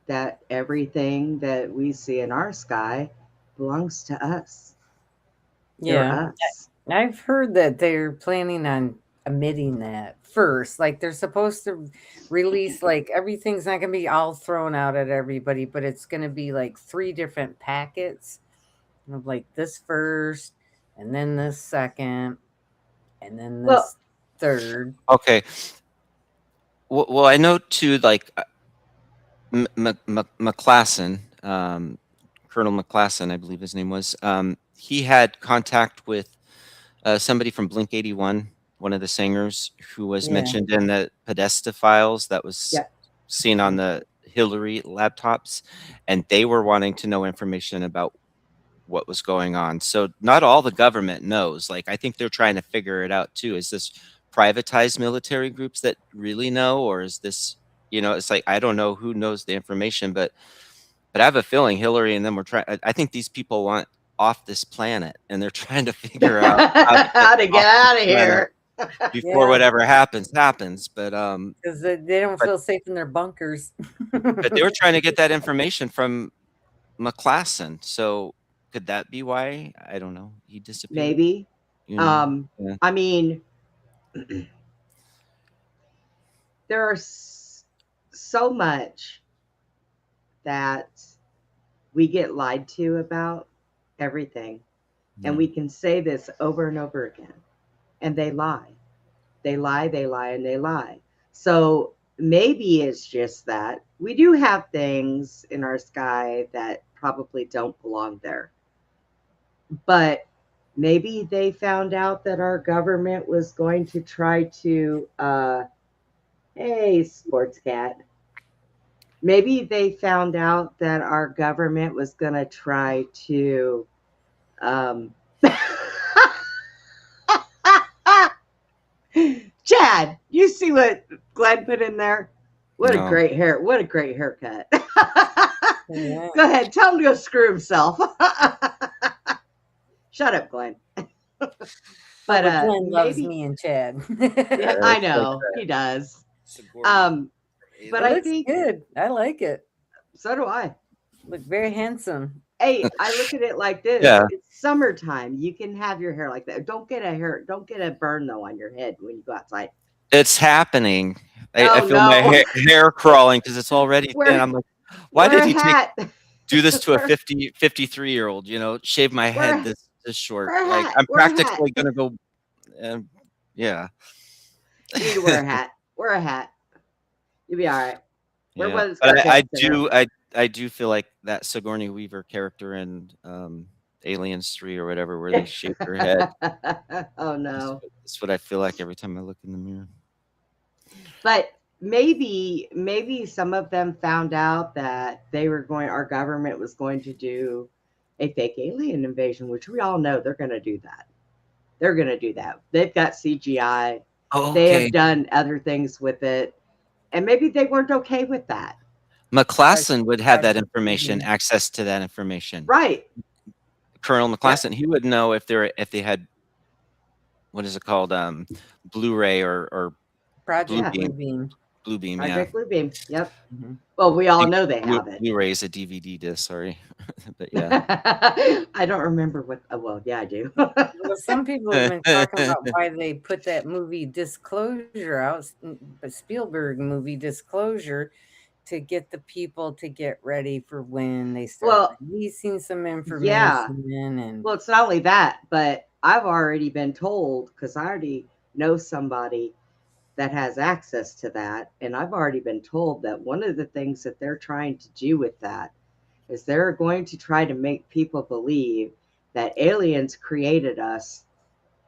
that everything that we see in our sky belongs to us. They're Yeah. us. I've heard that they're planning on emitting that first. Like they're supposed to release, like everything's not going to be all thrown out at everybody, but it's going to be like 3 different packets of like this first, and then this second, and then Well, this third. Okay. Well, I know too, like McClassen, Colonel McClassen, I believe his name was. He had contact with somebody from Blink 81, one of the singers, who was Yeah. mentioned in the Podesta files that was yeah. seen on the Hillary laptops, and they were wanting to know information about what was going on. So not all the government knows. Like I think they're trying to figure it out too. Is this privatized military groups that really know, or is this, it's like I don't know who knows the information, but I have a feeling Hillary and them were trying. I think these people want off this planet, and they're trying to figure out how to get How to get off this out of planet here. before Yeah. whatever happens. But Because they don't but feel safe in their bunkers. but they were trying to get that information from McClassen. So could that be why? I don't know. He disappeared. Maybe. Yeah. I mean, there are so much that we get lied to about everything. And we can say this over and over again. And they lie. They lie, they lie, and they lie. So maybe it's just that we do have things in our sky that probably don't belong there. But maybe they found out that our government was going to try to, hey, sports cat. Maybe they found out that our government was going to try to, um, Chad, you see what Glenn put in there? What a No. great hair! What a great haircut! Yeah. Go ahead, tell him to go screw himself. Shut up, Glenn. But maybe Glenn loves me and Chad. yeah, I know he does. But It I looks think good. I like it. so do I. Look very handsome. Hey, I look at it like this. Yeah. It's summertime. You can have your hair like that. Don't get a burn though on your head when you go outside. It's happening. I Oh, feel my no. hair crawling because it's already thin. I'm like, why Wear did a he hat. do this to a 53-year-old? Shave my Wear head this short. wear a Like hat. I'm Wear a hat. practically gonna go. Yeah. You need to wear a hat. Wear a hat. You'll be all right. Wear Yeah. one that's But got pants in it. I do feel like that Sigourney Weaver character in Aliens 3 or whatever, where they shave her head. Oh no. That's what I feel like every time I look in the mirror. But maybe some of them found out that our government was going to do a fake alien invasion, which we all know they're going to do that. they're going to do that. They've got CGI. Oh, They have okay. done other things with it. And maybe they weren't okay with that. McClassen would have that Project information, Ruby. access to that information. Right. Colonel Yeah. McClassen, he would know if they had, what is it called? Blu-ray or Project Yeah. Bluebeam. Bluebeam, yeah. Project Bluebeam. Yep. Mhm. Well, we all know they have it. Blu-ray is a DVD disc, sorry. But yeah. I don't remember what. Oh, well, yeah, I do. Well, some people have been talking about why they put that movie Disclosure out, but Spielberg movie Disclosure, to get the people to get ready for when they start Well, releasing some yeah. information. And Well, it's not only that, but I've already been told, because I already know somebody that has access to that, and I've already been told that one of the things that they're trying to do with that is they're going to try to make people believe that aliens created us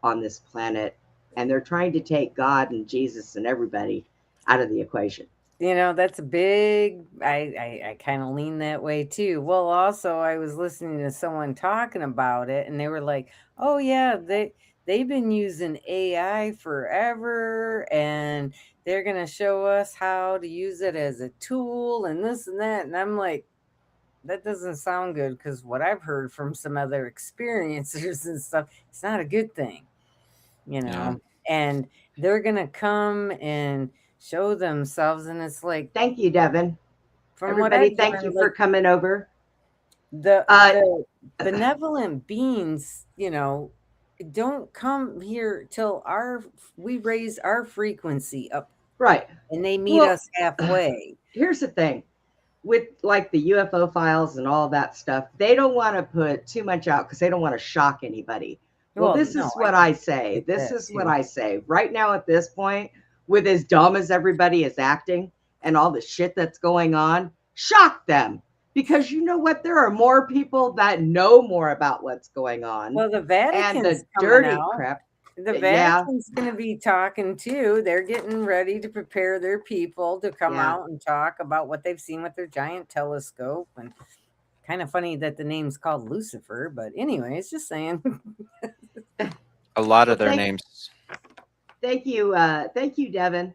on this planet, and they're trying to take God and Jesus and everybody out of the equation. you know, that's a big, I kind of lean that way too. Well, also I was listening to someone talking about it, and they were like, oh yeah, they've been using AI forever, and they're going to show us how to use it as a tool and this and that. And I'm like, that doesn't sound good, because what I've heard from some other experiencers and stuff, it's not a good thing, you know. Yeah. And they're gonna come and show themselves, and it's like, Thank you, Devin. from what Everybody, I've thank learned, you for like coming over. the Uh, benevolent beings, you know, don't come here till we raise our frequency up, right. and they meet Well, us halfway. here's the thing. With like the UFO files and all that stuff, they don't want to put too much out because they don't want to shock anybody. Well, Well, this no, is what I I say. get This that is what too. I say. Right now, at this point, with as dumb as everybody is acting and all the shit that's going on, shock them. Because you know what? There are more people that know more about what's going on. Well, the And Vatican's the coming dirty out. crap. The Yeah. Vatican's going to be talking too. They're getting ready to prepare their people to come Yeah. out and talk about what they've seen with their giant telescope. And kind of funny that the name's called Lucifer, but anyway, it's just saying. A lot Well, of their names. thank you. Thank you, Devin.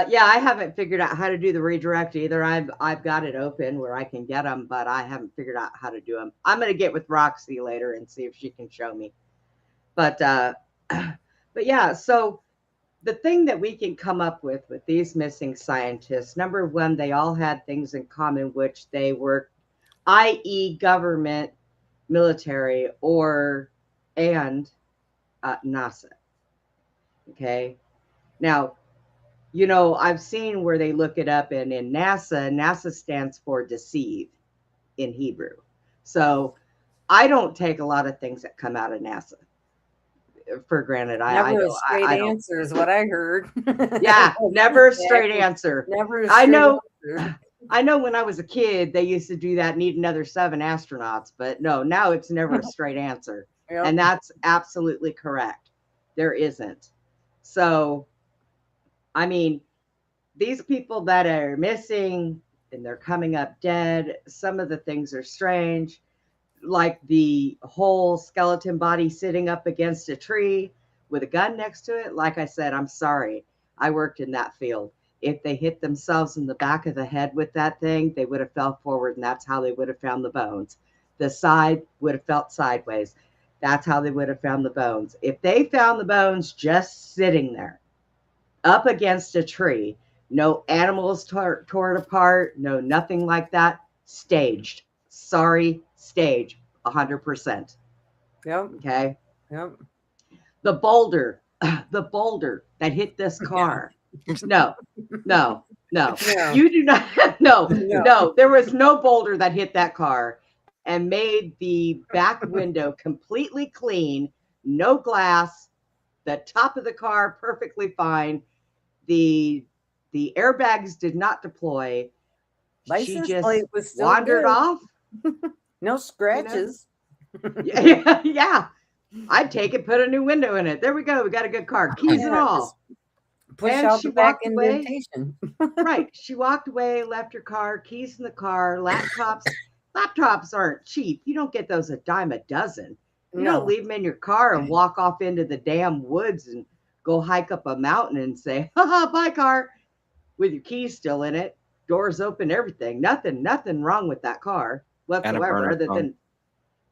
Yeah, I haven't figured out how to do the redirect either. I've got it open where I can get them, but I haven't figured out how to do them. I'm going to get with Roxy later and see if she can show me. But yeah, so the thing that we can come up with these missing scientists, number one, they all had things in common, which they were, i.e., government, military, and NASA. Okay. Now, you know, I've seen where they look it up, and in NASA stands for deceive in Hebrew. So I don't take a lot of things that come out of NASA for granted. Never a straight answer is what I heard. Yeah, never a straight answer. Never a I straight know. answer. I know when I was a kid, they used to do that, need another 7 astronauts, but no, now it's never a straight answer. Yep. And that's absolutely correct. There isn't. So, I mean, these people that are missing and they're coming up dead, some of the things are strange, like the whole skeleton body sitting up against a tree with a gun next to it. Like I said, I'm sorry. I worked in that field. If they hit themselves in the back of the head with that thing, they would have fell forward, and that's how they would have found the bones. The side would have felt sideways. That's how they would have found the bones. If they found the bones just sitting there up against a tree, no animals tore it apart, no nothing like that, staged. Sorry, stage, 100%. Yep. Okay. Yep. The boulder that hit this car. No. You do not. No. There was no boulder that hit that car and made the back window completely clean, no glass, the top of the car perfectly fine. The airbags did not deploy. License She just plate was still wandered good. off. No scratches. Yeah. I'd take it, put a new window in it. There we go. We got a good car, keys and all. Push And out she the back walked away. indentation. Right. She walked away, left her car, keys in the car, laptops. Laptops aren't cheap. You don't get those a dime a dozen. You don't No. leave them in your car and walk off into the damn woods and go hike up a mountain and say, haha, bye car, with your keys still in it, doors open, everything. Nothing wrong with that car And a whatsoever, burner other phone. than,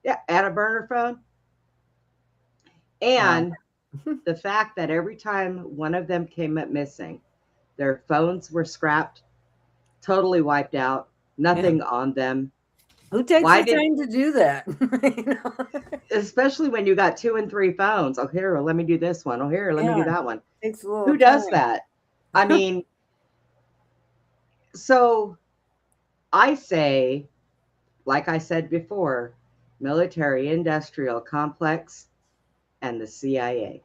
yeah, and a burner phone. Wow. And the fact that every time one of them came up missing, their phones were scrapped, totally wiped out, nothing on them. Who takes Why the time to do that? You know? Especially when you got 2 and 3 phones. Oh, here, let me do this one. Oh, here, let me do that one. Takes a little Who time. does that? I mean, so I say, like I said before, military industrial complex and the CIA.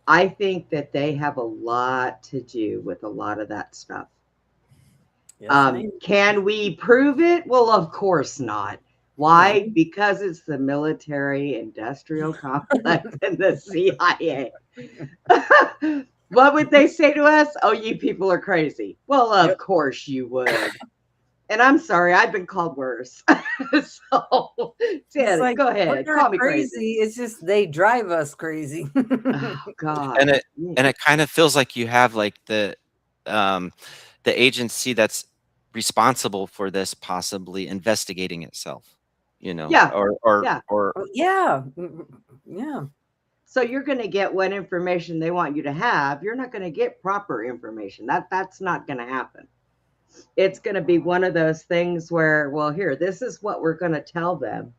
I think that they have a lot to do with a lot of that stuff. Yes, Can we prove it? Well, of course not. Why? Because it's the military industrial complex and the CIA. What would they say to us? Oh, you people are crazy. Well, of course you would. And I'm sorry, I've been called worse. So, Janet, like, go ahead. we're Call not me crazy. It's just they drive us crazy. Oh, God. And it kind of feels like you have like the agency that's responsible for this possibly investigating itself, you know, Yeah. or Yeah. Yeah. Yeah. So you're going to get what information they want you to have. You're not going to get proper information. That's not going to happen. It's going to be one of those things where, well, here, this is what we're going to tell them.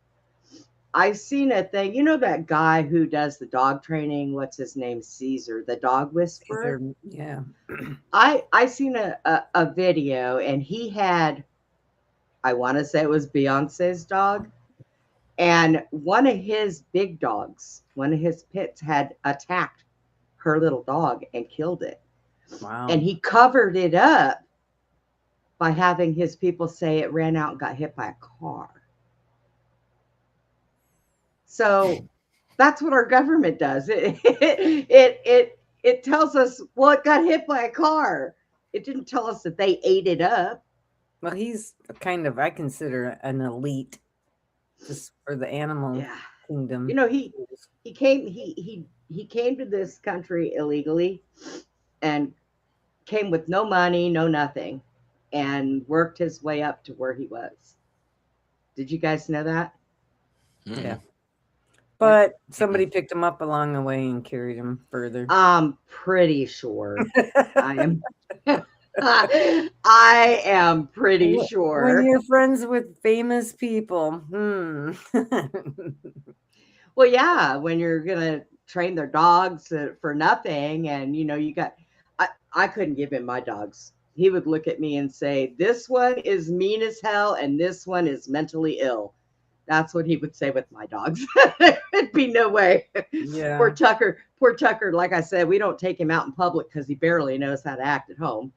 I've seen a thing, you know, that guy who does the dog training, what's his name? Caesar, the dog whisperer. Yeah. I seen a video, and he had, I want to say it was Beyonce's dog, and one of his big dogs, one of his pits, had attacked her little dog and killed it. Wow. And he covered it up by having his people say it ran out and got hit by a car. So that's what our government does. It tells us, well, it got hit by a car. It didn't tell us that they ate it up. Well, he's kind of, I consider, an elite just for the animal kingdom. You know, he came to this country illegally and came with no money, no nothing, and worked his way up to where he was. Did you guys know that? Yeah. But somebody picked him up along the way and carried him further. I'm pretty sure. I am I am pretty sure. When you're friends with famous people. Well, yeah, when you're gonna train their dogs for nothing, and you know, you got, I couldn't give him my dogs. He would look at me and say, "This one is mean as hell, and this one is mentally ill." That's what he would say with my dogs. It'd be no way. Yeah. Poor Tucker. Poor Tucker. Like I said, we don't take him out in public because he barely knows how to act at home.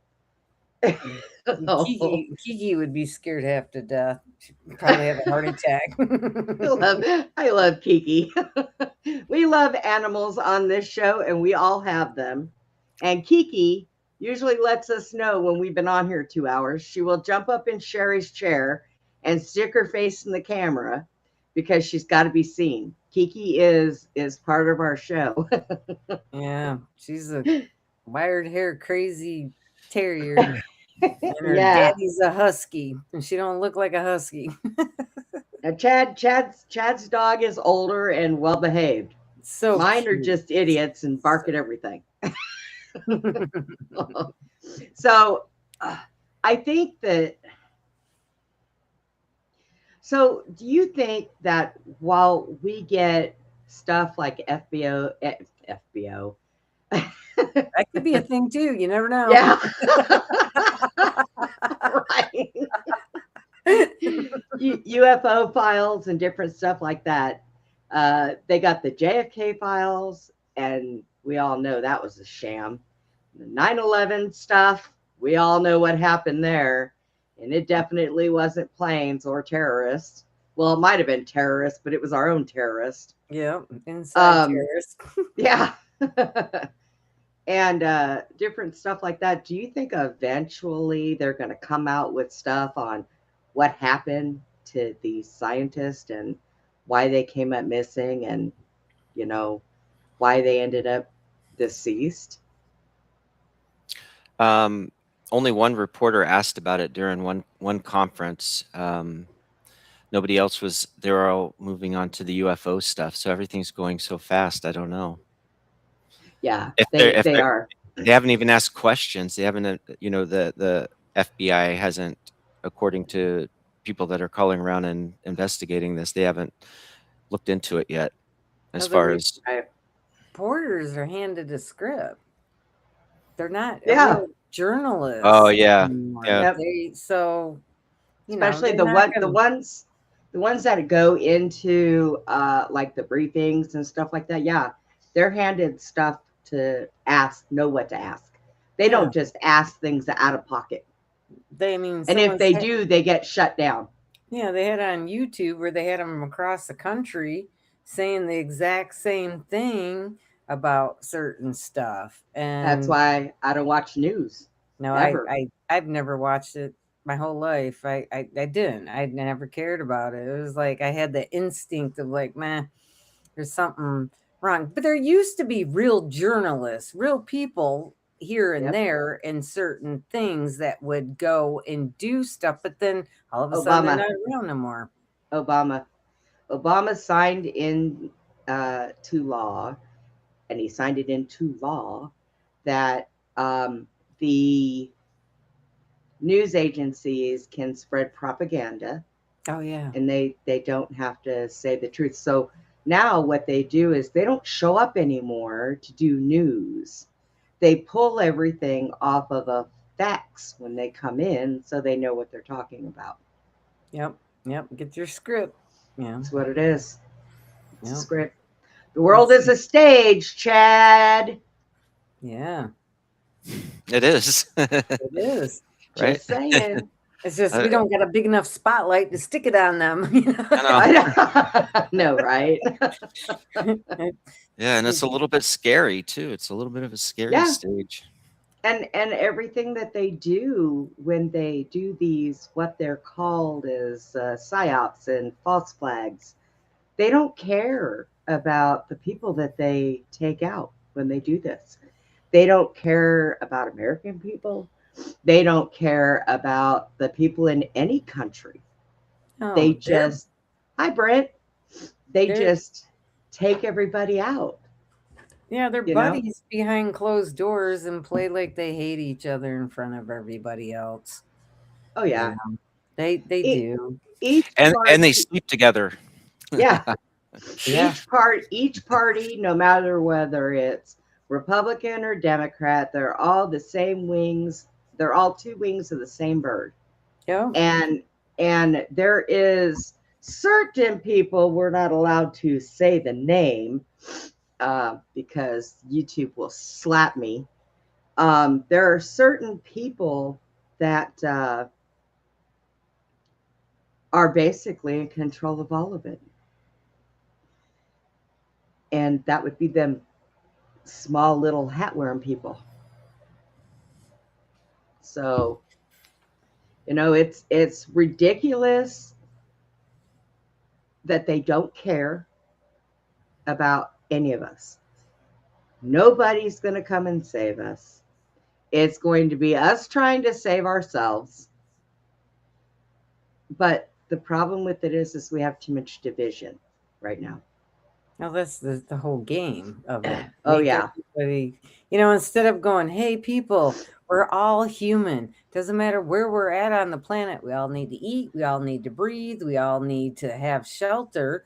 Kiki would be scared half to death. She'd probably have a heart attack. I love Kiki. We love animals on this show, and we all have them. And Kiki usually lets us know when we've been on here 2 hours. She will jump up in Sherry's chair and stick her face in the camera because she's got to be seen. Kiki is part of our show. Yeah, she's a wired hair crazy terrier. And her daddy's a husky, and she don't look like a husky. Now, Chad's dog is older and well behaved. So mine cute. are just idiots and bark at everything. So I think that. So do you think that while we get stuff like FBO, that could be a thing too. You never know. Yeah. Right. UFO files and different stuff like that. They got the JFK files, and we all know that was a sham. The 9/11 stuff, we all know what happened there, and it definitely wasn't planes or terrorists. Well, it might have been terrorists, but it was our own terrorist. Yeah, inside terrorist. Yeah. And different stuff like that. Do you think eventually they're going to come out with stuff on what happened to these scientists and why they came up missing and, you know, why they ended up deceased? Only one reporter asked about it during one conference. Nobody else was. They were all moving on to the UFO stuff. So everything's going so fast. I don't know Yeah, if they are. they haven't even asked questions. They haven't. The FBI hasn't, according to people that are calling around and investigating this, they haven't looked into it yet. As No, the far as reporters are handed a script. They're not a Yeah. real journalist oh yeah, anymore. yeah. Yep. Especially they're not the gonna. ones that go into like the briefings and stuff like that. Yeah, they're handed stuff to know what to ask. They Yeah. don't just ask things out of pocket. I mean, And if someone's they do, they get shut down. Yeah, they had on YouTube where they had them across the country saying the exact same thing about certain stuff. That's And why I don't watch news no, ever. I've never watched it my whole life. I didn't. I never cared about it. It was like I had the instinct of like, man, there's something wrong. But there used to be real journalists, real people here and Yep. there and certain things that would go and do stuff, but then all of a sudden they're Obama. not around no more. Obama signed in to law, and he signed it into law that the news agencies can spread propaganda, Oh yeah. and they don't have to say the truth. So now what they do is they don't show up anymore to do news. They pull everything off of a fax when they come in, so they know what they're talking about. Yep. Get your script. Yeah. That's what it is. It's a Yep. script. The world is a stage, Chad. Yeah. It is. It is. Right? Just saying. It's just we don't got a big enough spotlight to stick it on them. I know. No, right? Yeah, and it's a little bit scary too. It's a little bit of a scary Yeah. stage. And everything that they do when they do these, what they're called is psyops and false flags, they don't care about the people that they take out when they do this. They don't care about American people. They don't care about the people in any country. They just, hi, Brent. They just take everybody out. Yeah, they're You know? buddies behind closed doors and play like they hate each other in front of everybody else. Oh, yeah. They do. And they sleep together. Yeah. Yeah. Each party, no matter whether it's Republican or Democrat, they're all the same wings. They're all two wings of the same bird. Yeah. And there is certain people, we're not allowed to say the name because YouTube will slap me. There are certain people that are basically in control of all of it. And that would be them small little hat wearing people. So, it's ridiculous that they don't care about any of us. Nobody's going to come and save us. It's going to be us trying to save ourselves. But the problem with it is we have too much division right now. Now that's the whole game of it. Oh, yeah. Everybody, instead of going, hey, people, we're all human. Doesn't matter where we're at on the planet. We all need to eat. We all need to breathe. We all need to have shelter.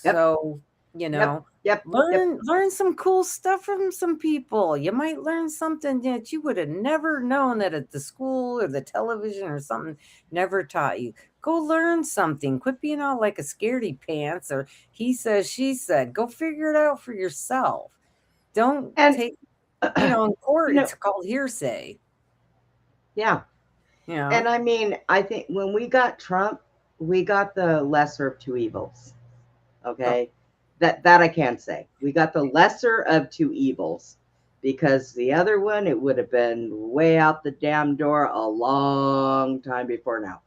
Yep. So, Yep. learn some cool stuff from some people. You might learn something that you would have never known that at the school or the television or something never taught you. Go learn something. Quit being all like a scaredy pants or he says, she said. Go figure it out for yourself. Don't take, in court, it's called hearsay. Yeah. Yeah. And I mean, I think when we got Trump, we got the lesser of two evils. Okay. Oh. That I can say. We got the lesser of two evils, because the other one, it would have been way out the damn door a long time before now.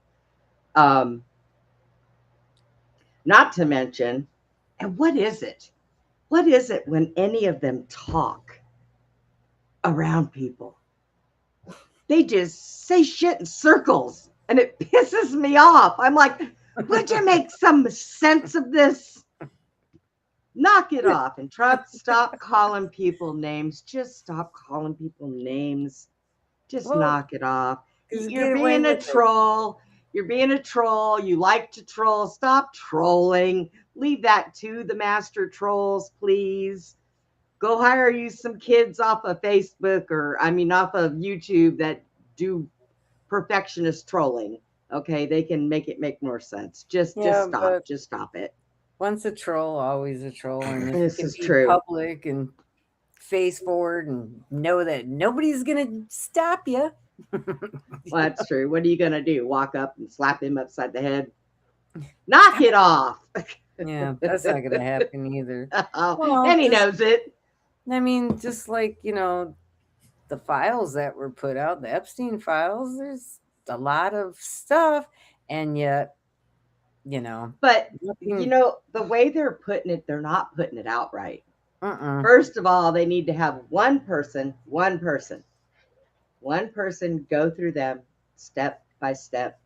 Not to mention And what is it? What is it when any of them talk around people? They just say shit in circles and it pisses me off. I'm like, would you make some sense of this? Knock it off and stop calling people names. Just stop calling people names. Just knock it off. You're being a troll. You're being a troll. You like to troll. Stop trolling. Leave that to the master trolls, please. Go hire you some kids off of Facebook off of YouTube that do perfectionist trolling. Okay, they can make it make more sense. Just stop. Just stop it. Once a troll, always a troll. And this is true. Public and face forward and know that nobody's gonna stop you. Well, that's true. What are you gonna do? Walk up and slap him upside the head? Knock it off. Yeah, that's not gonna happen either. And he knows it. I mean, just like, the files that were put out, the Epstein files, there's a lot of stuff, and yet, But, the way they're putting it, they're not putting it out right. First of all, they need to have one person go through them step by step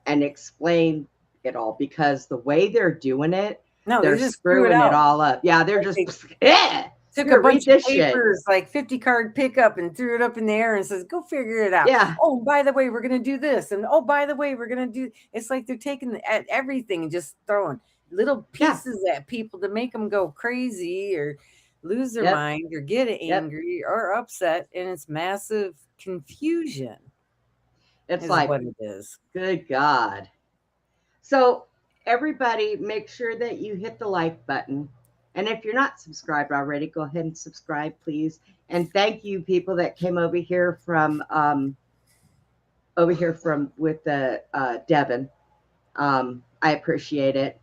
and explain it all, because the way they're doing it, they're screwing it all up. Yeah, they're just took a bunch of papers, like 50 card pickup, and threw it up in the air and says, go figure it out. Yeah. Oh, by the way, we're going to do this. And oh, by the way, we're going to do, it's like they're taking at everything and just throwing little pieces at people to make them go crazy or lose their mind or get angry or upset. And it's massive confusion. It's like what it is. Good God. So everybody, make sure that you hit the like button. And if you're not subscribed already, go ahead and subscribe, please. And thank you, people that came over here from with Devin. I appreciate it.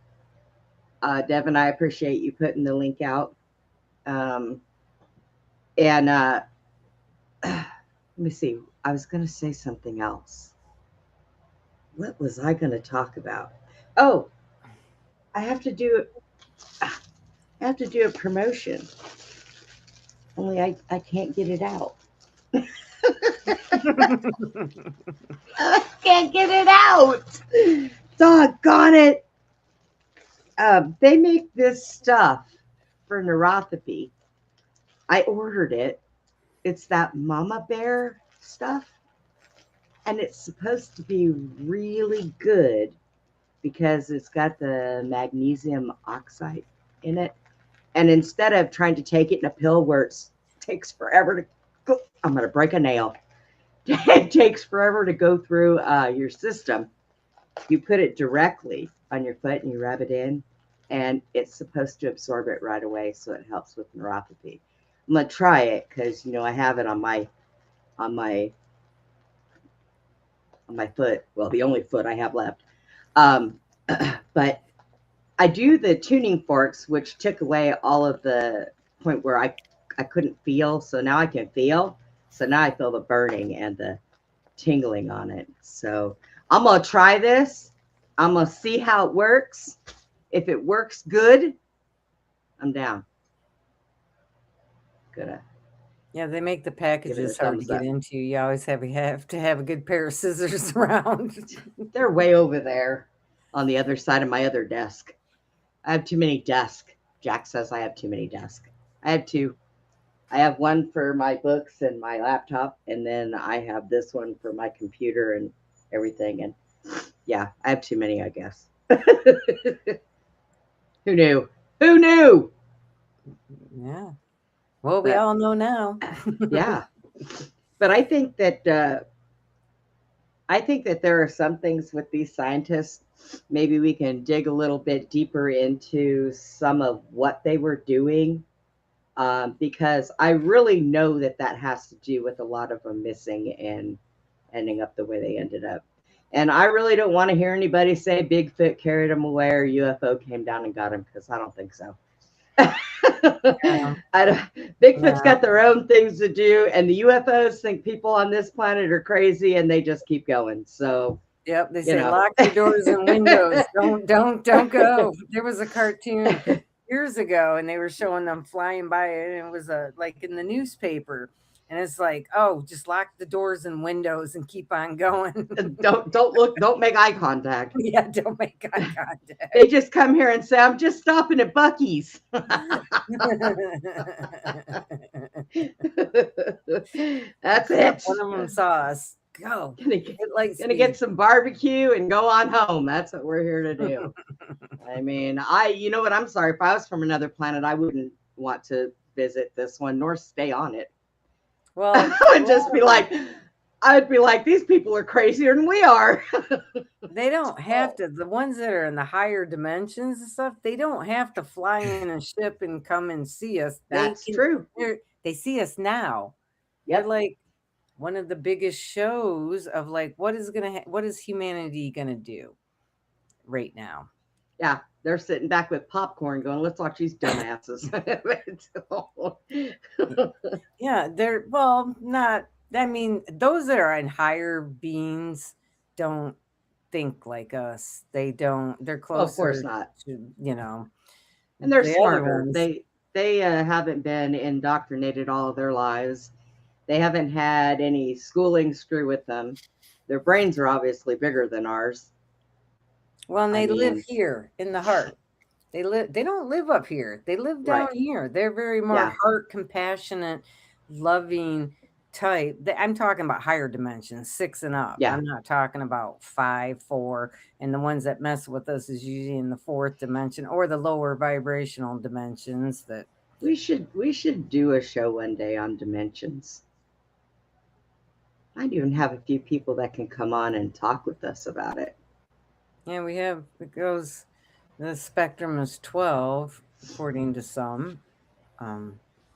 Devin, I appreciate you putting the link out. Let me see. I was going to say something else. What was I going to talk about? Oh, I have to do a promotion. Only I can't get it out. I can't get it out. Doggone it. They make this stuff for neuropathy. I ordered it. It's that mama bear stuff. And it's supposed to be really good because it's got the magnesium oxide in it. And instead of trying to take it in a pill where it takes forever to go, I'm going to break a nail. It takes forever to go through your system. You put it directly on your foot and you rub it in, and it's supposed to absorb it right away, so it helps with neuropathy. I'm going to try it because, I have it on my foot. Well, the only foot I have left. But I do the tuning forks, which took away all of the point where I couldn't feel. So now I can feel. So now I feel the burning and the tingling on it. So I'm going to try this. I'm going to see how it works. If it works good, I'm down. Yeah, they make the packages hard to get into. You always have to have a good pair of scissors around. They're way over there on the other side of my other desk. I have too many desks. Jack says I have too many desks. I have two. I have one for my books and my laptop, and then I have this one for my computer and everything. And yeah, I have too many, I guess. Who knew? Who knew? Yeah. Well, we all know now. Yeah. But I think that there are some things with these scientists. Maybe we can dig a little bit deeper into some of what they were doing, because I really know that has to do with a lot of them missing and ending up the way they ended up. And I really don't want to hear anybody say Bigfoot carried them away or UFO came down and got them, because I don't think so. Yeah. Bigfoot's got their own things to do, and the UFOs think people on this planet are crazy, and they just keep going. So Yep, they You say know. lock your doors and windows. Don't go. There was a cartoon years ago, and they were showing them flying by, and it was like in the newspaper, and it's like, oh, just lock the doors and windows and keep on going. Don't make eye contact. Yeah, don't make eye contact. They just come here and say, I'm just stopping at Buc-ee's. That's it. One of them saw us. Go. Gonna get some barbecue and go on home. That's what we're here to do. I mean, you know what? I'm sorry. If I was from another planet, I wouldn't want to visit this one nor stay on it. Well, I would just be like, these people are crazier than we are. They don't have to. The ones that are in the higher dimensions and stuff, they don't have to fly in a ship and come and see us. That's true. They see us now. They're like one of the biggest shows of like what is humanity gonna do right now? Yeah, they're sitting back with popcorn going, let's watch these dumbasses. Yeah, those that are in higher beings don't think like us. They're closer. Well, of course not. To, and they're smarter. They haven't been indoctrinated all of their lives. They haven't had any schooling screw with them. Their brains are obviously bigger than ours. Well, and they live here in the heart. They don't live up here. They live down here. They're very more heart compassionate, loving type. I'm talking about higher dimensions, 6 and up. I'm not talking about 5, 4, and the ones that mess with us is usually in the 4th dimension or the lower vibrational dimensions. That we should do a show one day on dimensions. I'd even have a few people that can come on and talk with us about it. Yeah, the spectrum is 12 according to some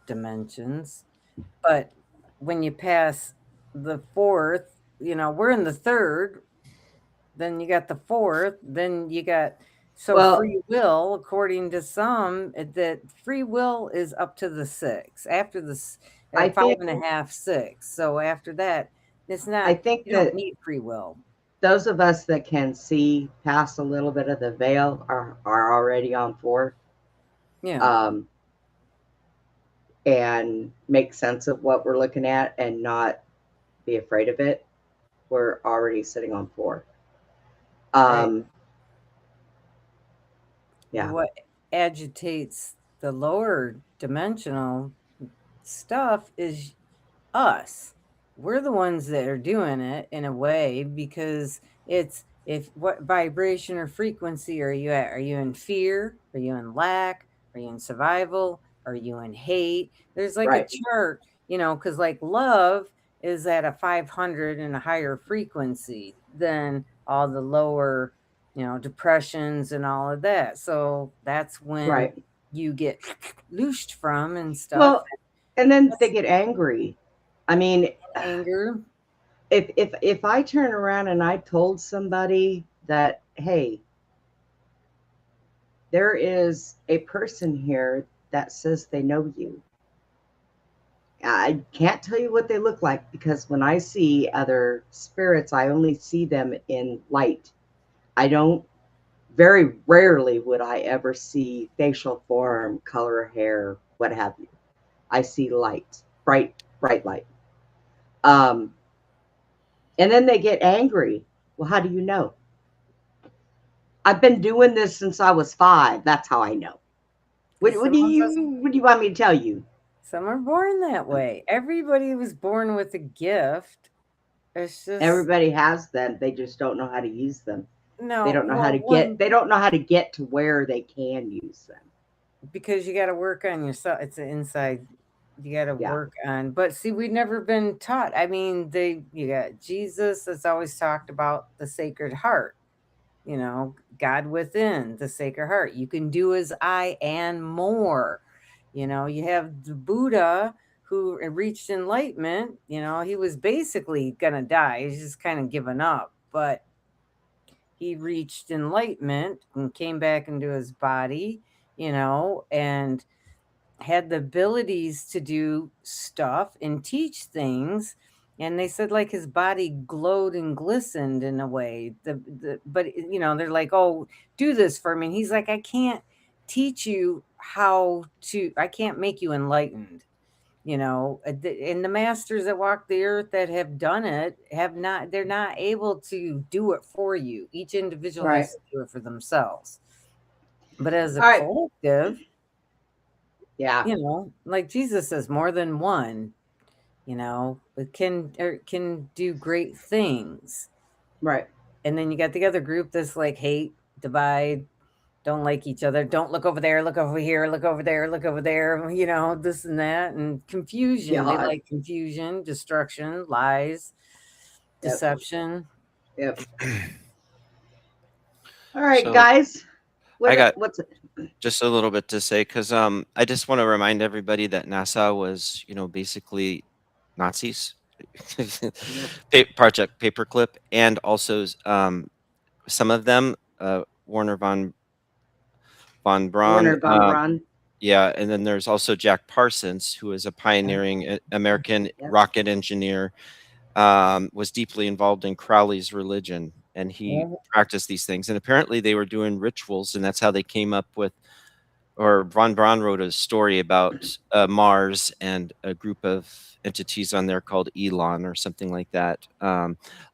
dimensions, but when you pass the 4th, we're in the 3rd, then you got the 4th, then you got free will according to some, that free will is up to the 6 after this 5.5, 6. So after that, it's not. I think you don't need free will. Those of us that can see past a little bit of the veil are already on 4. Yeah. And make sense of what we're looking at and not be afraid of it. We're already sitting on 4. Yeah. What agitates the lower dimensional stuff is us. We're the ones that are doing it in a way, because it's what vibration or frequency are you at? Are you in fear? Are you in lack? Are you in survival? Are you in hate? There's like a chart, because like love is at a 500 and a higher frequency than all the lower, depressions and all of that. So that's when you get loosed from and stuff. Well, and then they get angry. I mean, anger. If I turn around and I told somebody that, hey, there is a person here that says they know you. I can't tell you what they look like, because when I see other spirits, I only see them in light. Very rarely would I ever see facial form, color, hair, what have you. I see light, bright light. And then they get angry. Well, how do you know? I've been doing this since I was 5. That's how I know. What do you want me to tell you? Some are born that way. Everybody was born with a gift. It's just everybody has them. They just don't know how to use them. No, they don't know how to get. They don't know how to get to where they can use them. Because you got to work on yourself. It's an inside. You got to work on. But see, we've never been taught. I mean, you got Jesus that's always talked about the Sacred Heart. God within, the Sacred Heart. You can do as I and more. You have the Buddha who reached enlightenment. He was basically gonna die. He's just kind of given up, but he reached enlightenment and came back into his body, and had the abilities to do stuff and teach things. And they said like his body glowed and glistened in a way. But they're like, "Oh, do this for me." And he's like, "I can't teach you how to. I can't make you enlightened." And the masters that walk the earth that have done it have not. They're not able to do it for you. Each individual Right. has to do it for themselves. But as a All right. collective, Yeah. like Jesus says, more than one. It can do great things. Right. And then you got the other group that's like hate, divide, don't like each other, don't look over there, look over here, look over there, look over there, this and that, and confusion. They God. like confusion, destruction, lies, Yep. deception. Yep. All right, So guys. I got What's it? just a little bit to say because I just want to remind everybody that NASA was, basically Nazis. Project Paperclip, and also some of them, Warner von Braun. Warner von Braun. Yeah, and then there's also Jack Parsons, who is a pioneering American Yep. rocket engineer, was deeply involved in Crowley's religion, and he practiced these things. And apparently, they were doing rituals, and that's how they came up with. Or von Braun wrote a story about Mars and a group of entities on there called Elon or something like that.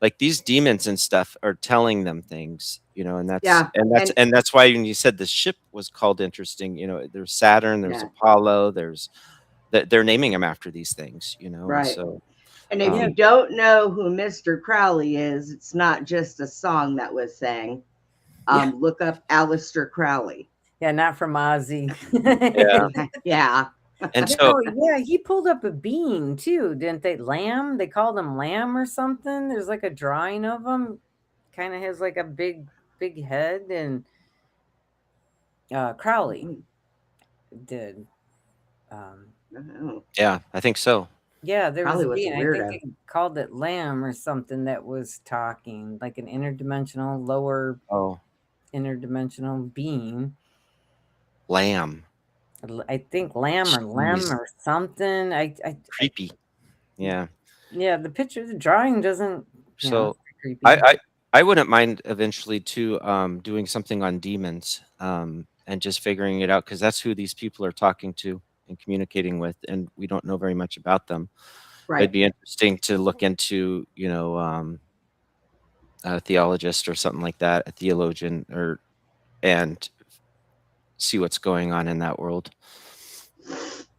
Like these demons and stuff are telling them things, and that's Yeah. and that's And and that's why when you said the ship was called interesting, there's Saturn, there's yeah. Apollo, there's they're naming them after these things, and Right. so And if you don't know who Mr. Crowley is, it's not just a song that was sang. Look up Aleister Crowley. Yeah, not from Ozzy. yeah. Yeah. And so he pulled up a bean too, didn't they? Lamb, they called him Lamb or something. There's like a drawing of him, kind of has like a big head, and Crowley did. yeah, I think so. Yeah, there was Crowley a was a being. I think weirdo. they called it Lamb or something that was talking, like an interdimensional, lower interdimensional being. Lamb. I think Lamb or Lem or something. Creepy. Yeah. Yeah, the picture, the drawing doesn't. So creepy. I wouldn't mind eventually too doing something on demons and just figuring it out because that's who these people are talking to and communicating with, and we don't know very much about them. Right. It'd be interesting to look into, a theologist or something like that, a theologian, and see what's going on in that world.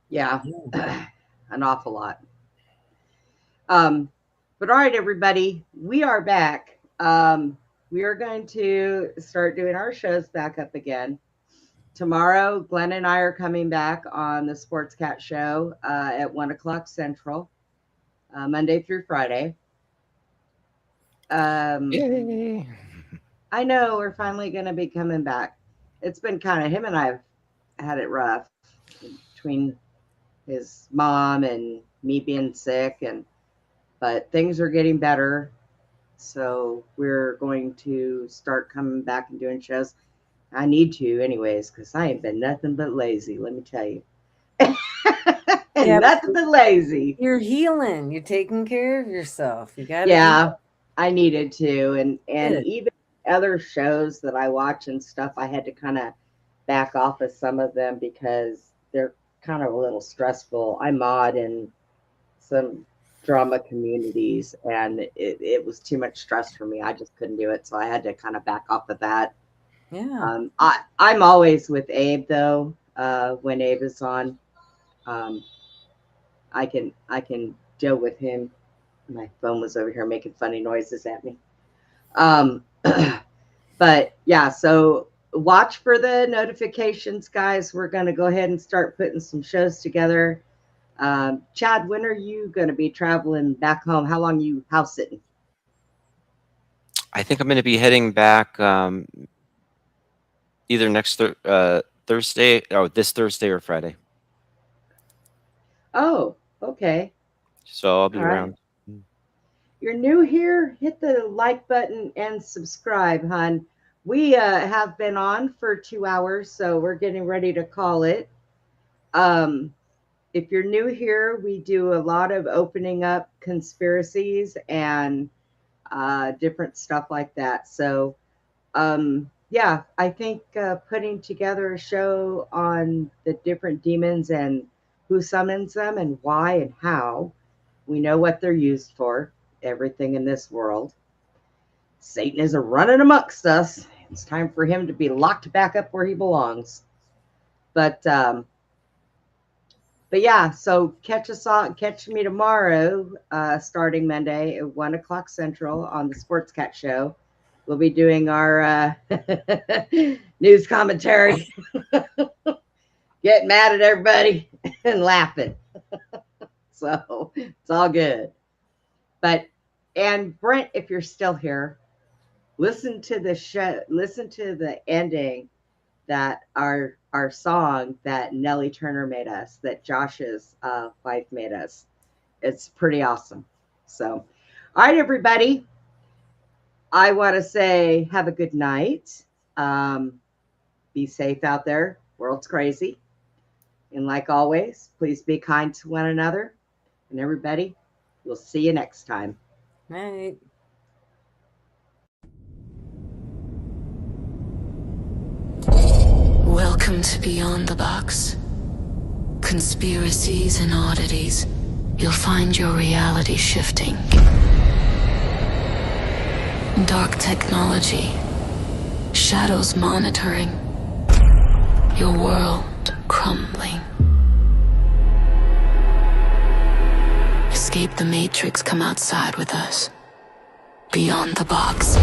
Yeah, an awful lot. But all right, everybody, we are back. We are going to start doing our shows back up again. Tomorrow, Glenn and I are coming back on the Sports Cat Show at 1 o'clock Central, Monday through Friday. Yay. I know we're finally going to be coming back. It's been kind of, him and I have had it rough between his mom and me being sick, but things are getting better. So we're going to start coming back and doing shows. I need to anyways, because I ain't been nothing but lazy, let me tell you. Nothing but lazy. You're healing. You're taking care of yourself. You got to. Yeah, I needed to. And even other shows that I watch and stuff, I had to kind of back off of some of them because they're kind of a little stressful. I mod in some drama communities, and it was too much stress for me. I just couldn't do it, so I had to kind of back off of that. Yeah. I'm always with Abe though. When Abe is on, I can deal with him. My phone was over here making funny noises at me. But yeah, so watch for the notifications, guys. We're going to go ahead and start putting some shows together. Chad, when are you going to be traveling back home? How long you house sitting? I think I'm going to be heading back either next Thursday, or this Thursday or Friday. Oh, okay. So I'll be around. You're new here, hit the like button and subscribe, hon. We have been on for 2 hours, so we're getting ready to call it. if you're new here, we do a lot of opening up conspiracies and different stuff like that. So, yeah, I think putting together a show on the different demons and who summons them and why and how, we know what they're used for, everything in this world. Satan is a running amongst us. It's time for him to be locked back up where he belongs. But yeah, so catch me tomorrow, starting Monday at 1 o'clock Central on the Sports Cat Show. We'll be doing our news commentary, getting mad at everybody and laughing. So it's all good. But, and Brent, if you're still here, listen to the show, listen to the ending that our song that Nellie Turner made us, that Josh's wife made us. It's pretty awesome. So, all right, everybody. I want to say have a good night. Be safe out there. World's crazy. And like always, please be kind to one another. And everybody, we'll see you next time. Night. Welcome to Beyond the Box. Conspiracies and oddities. You'll find your reality shifting. Dark technology. Shadows monitoring. Your world crumbling. Escape the Matrix, come outside with us. Beyond the Box.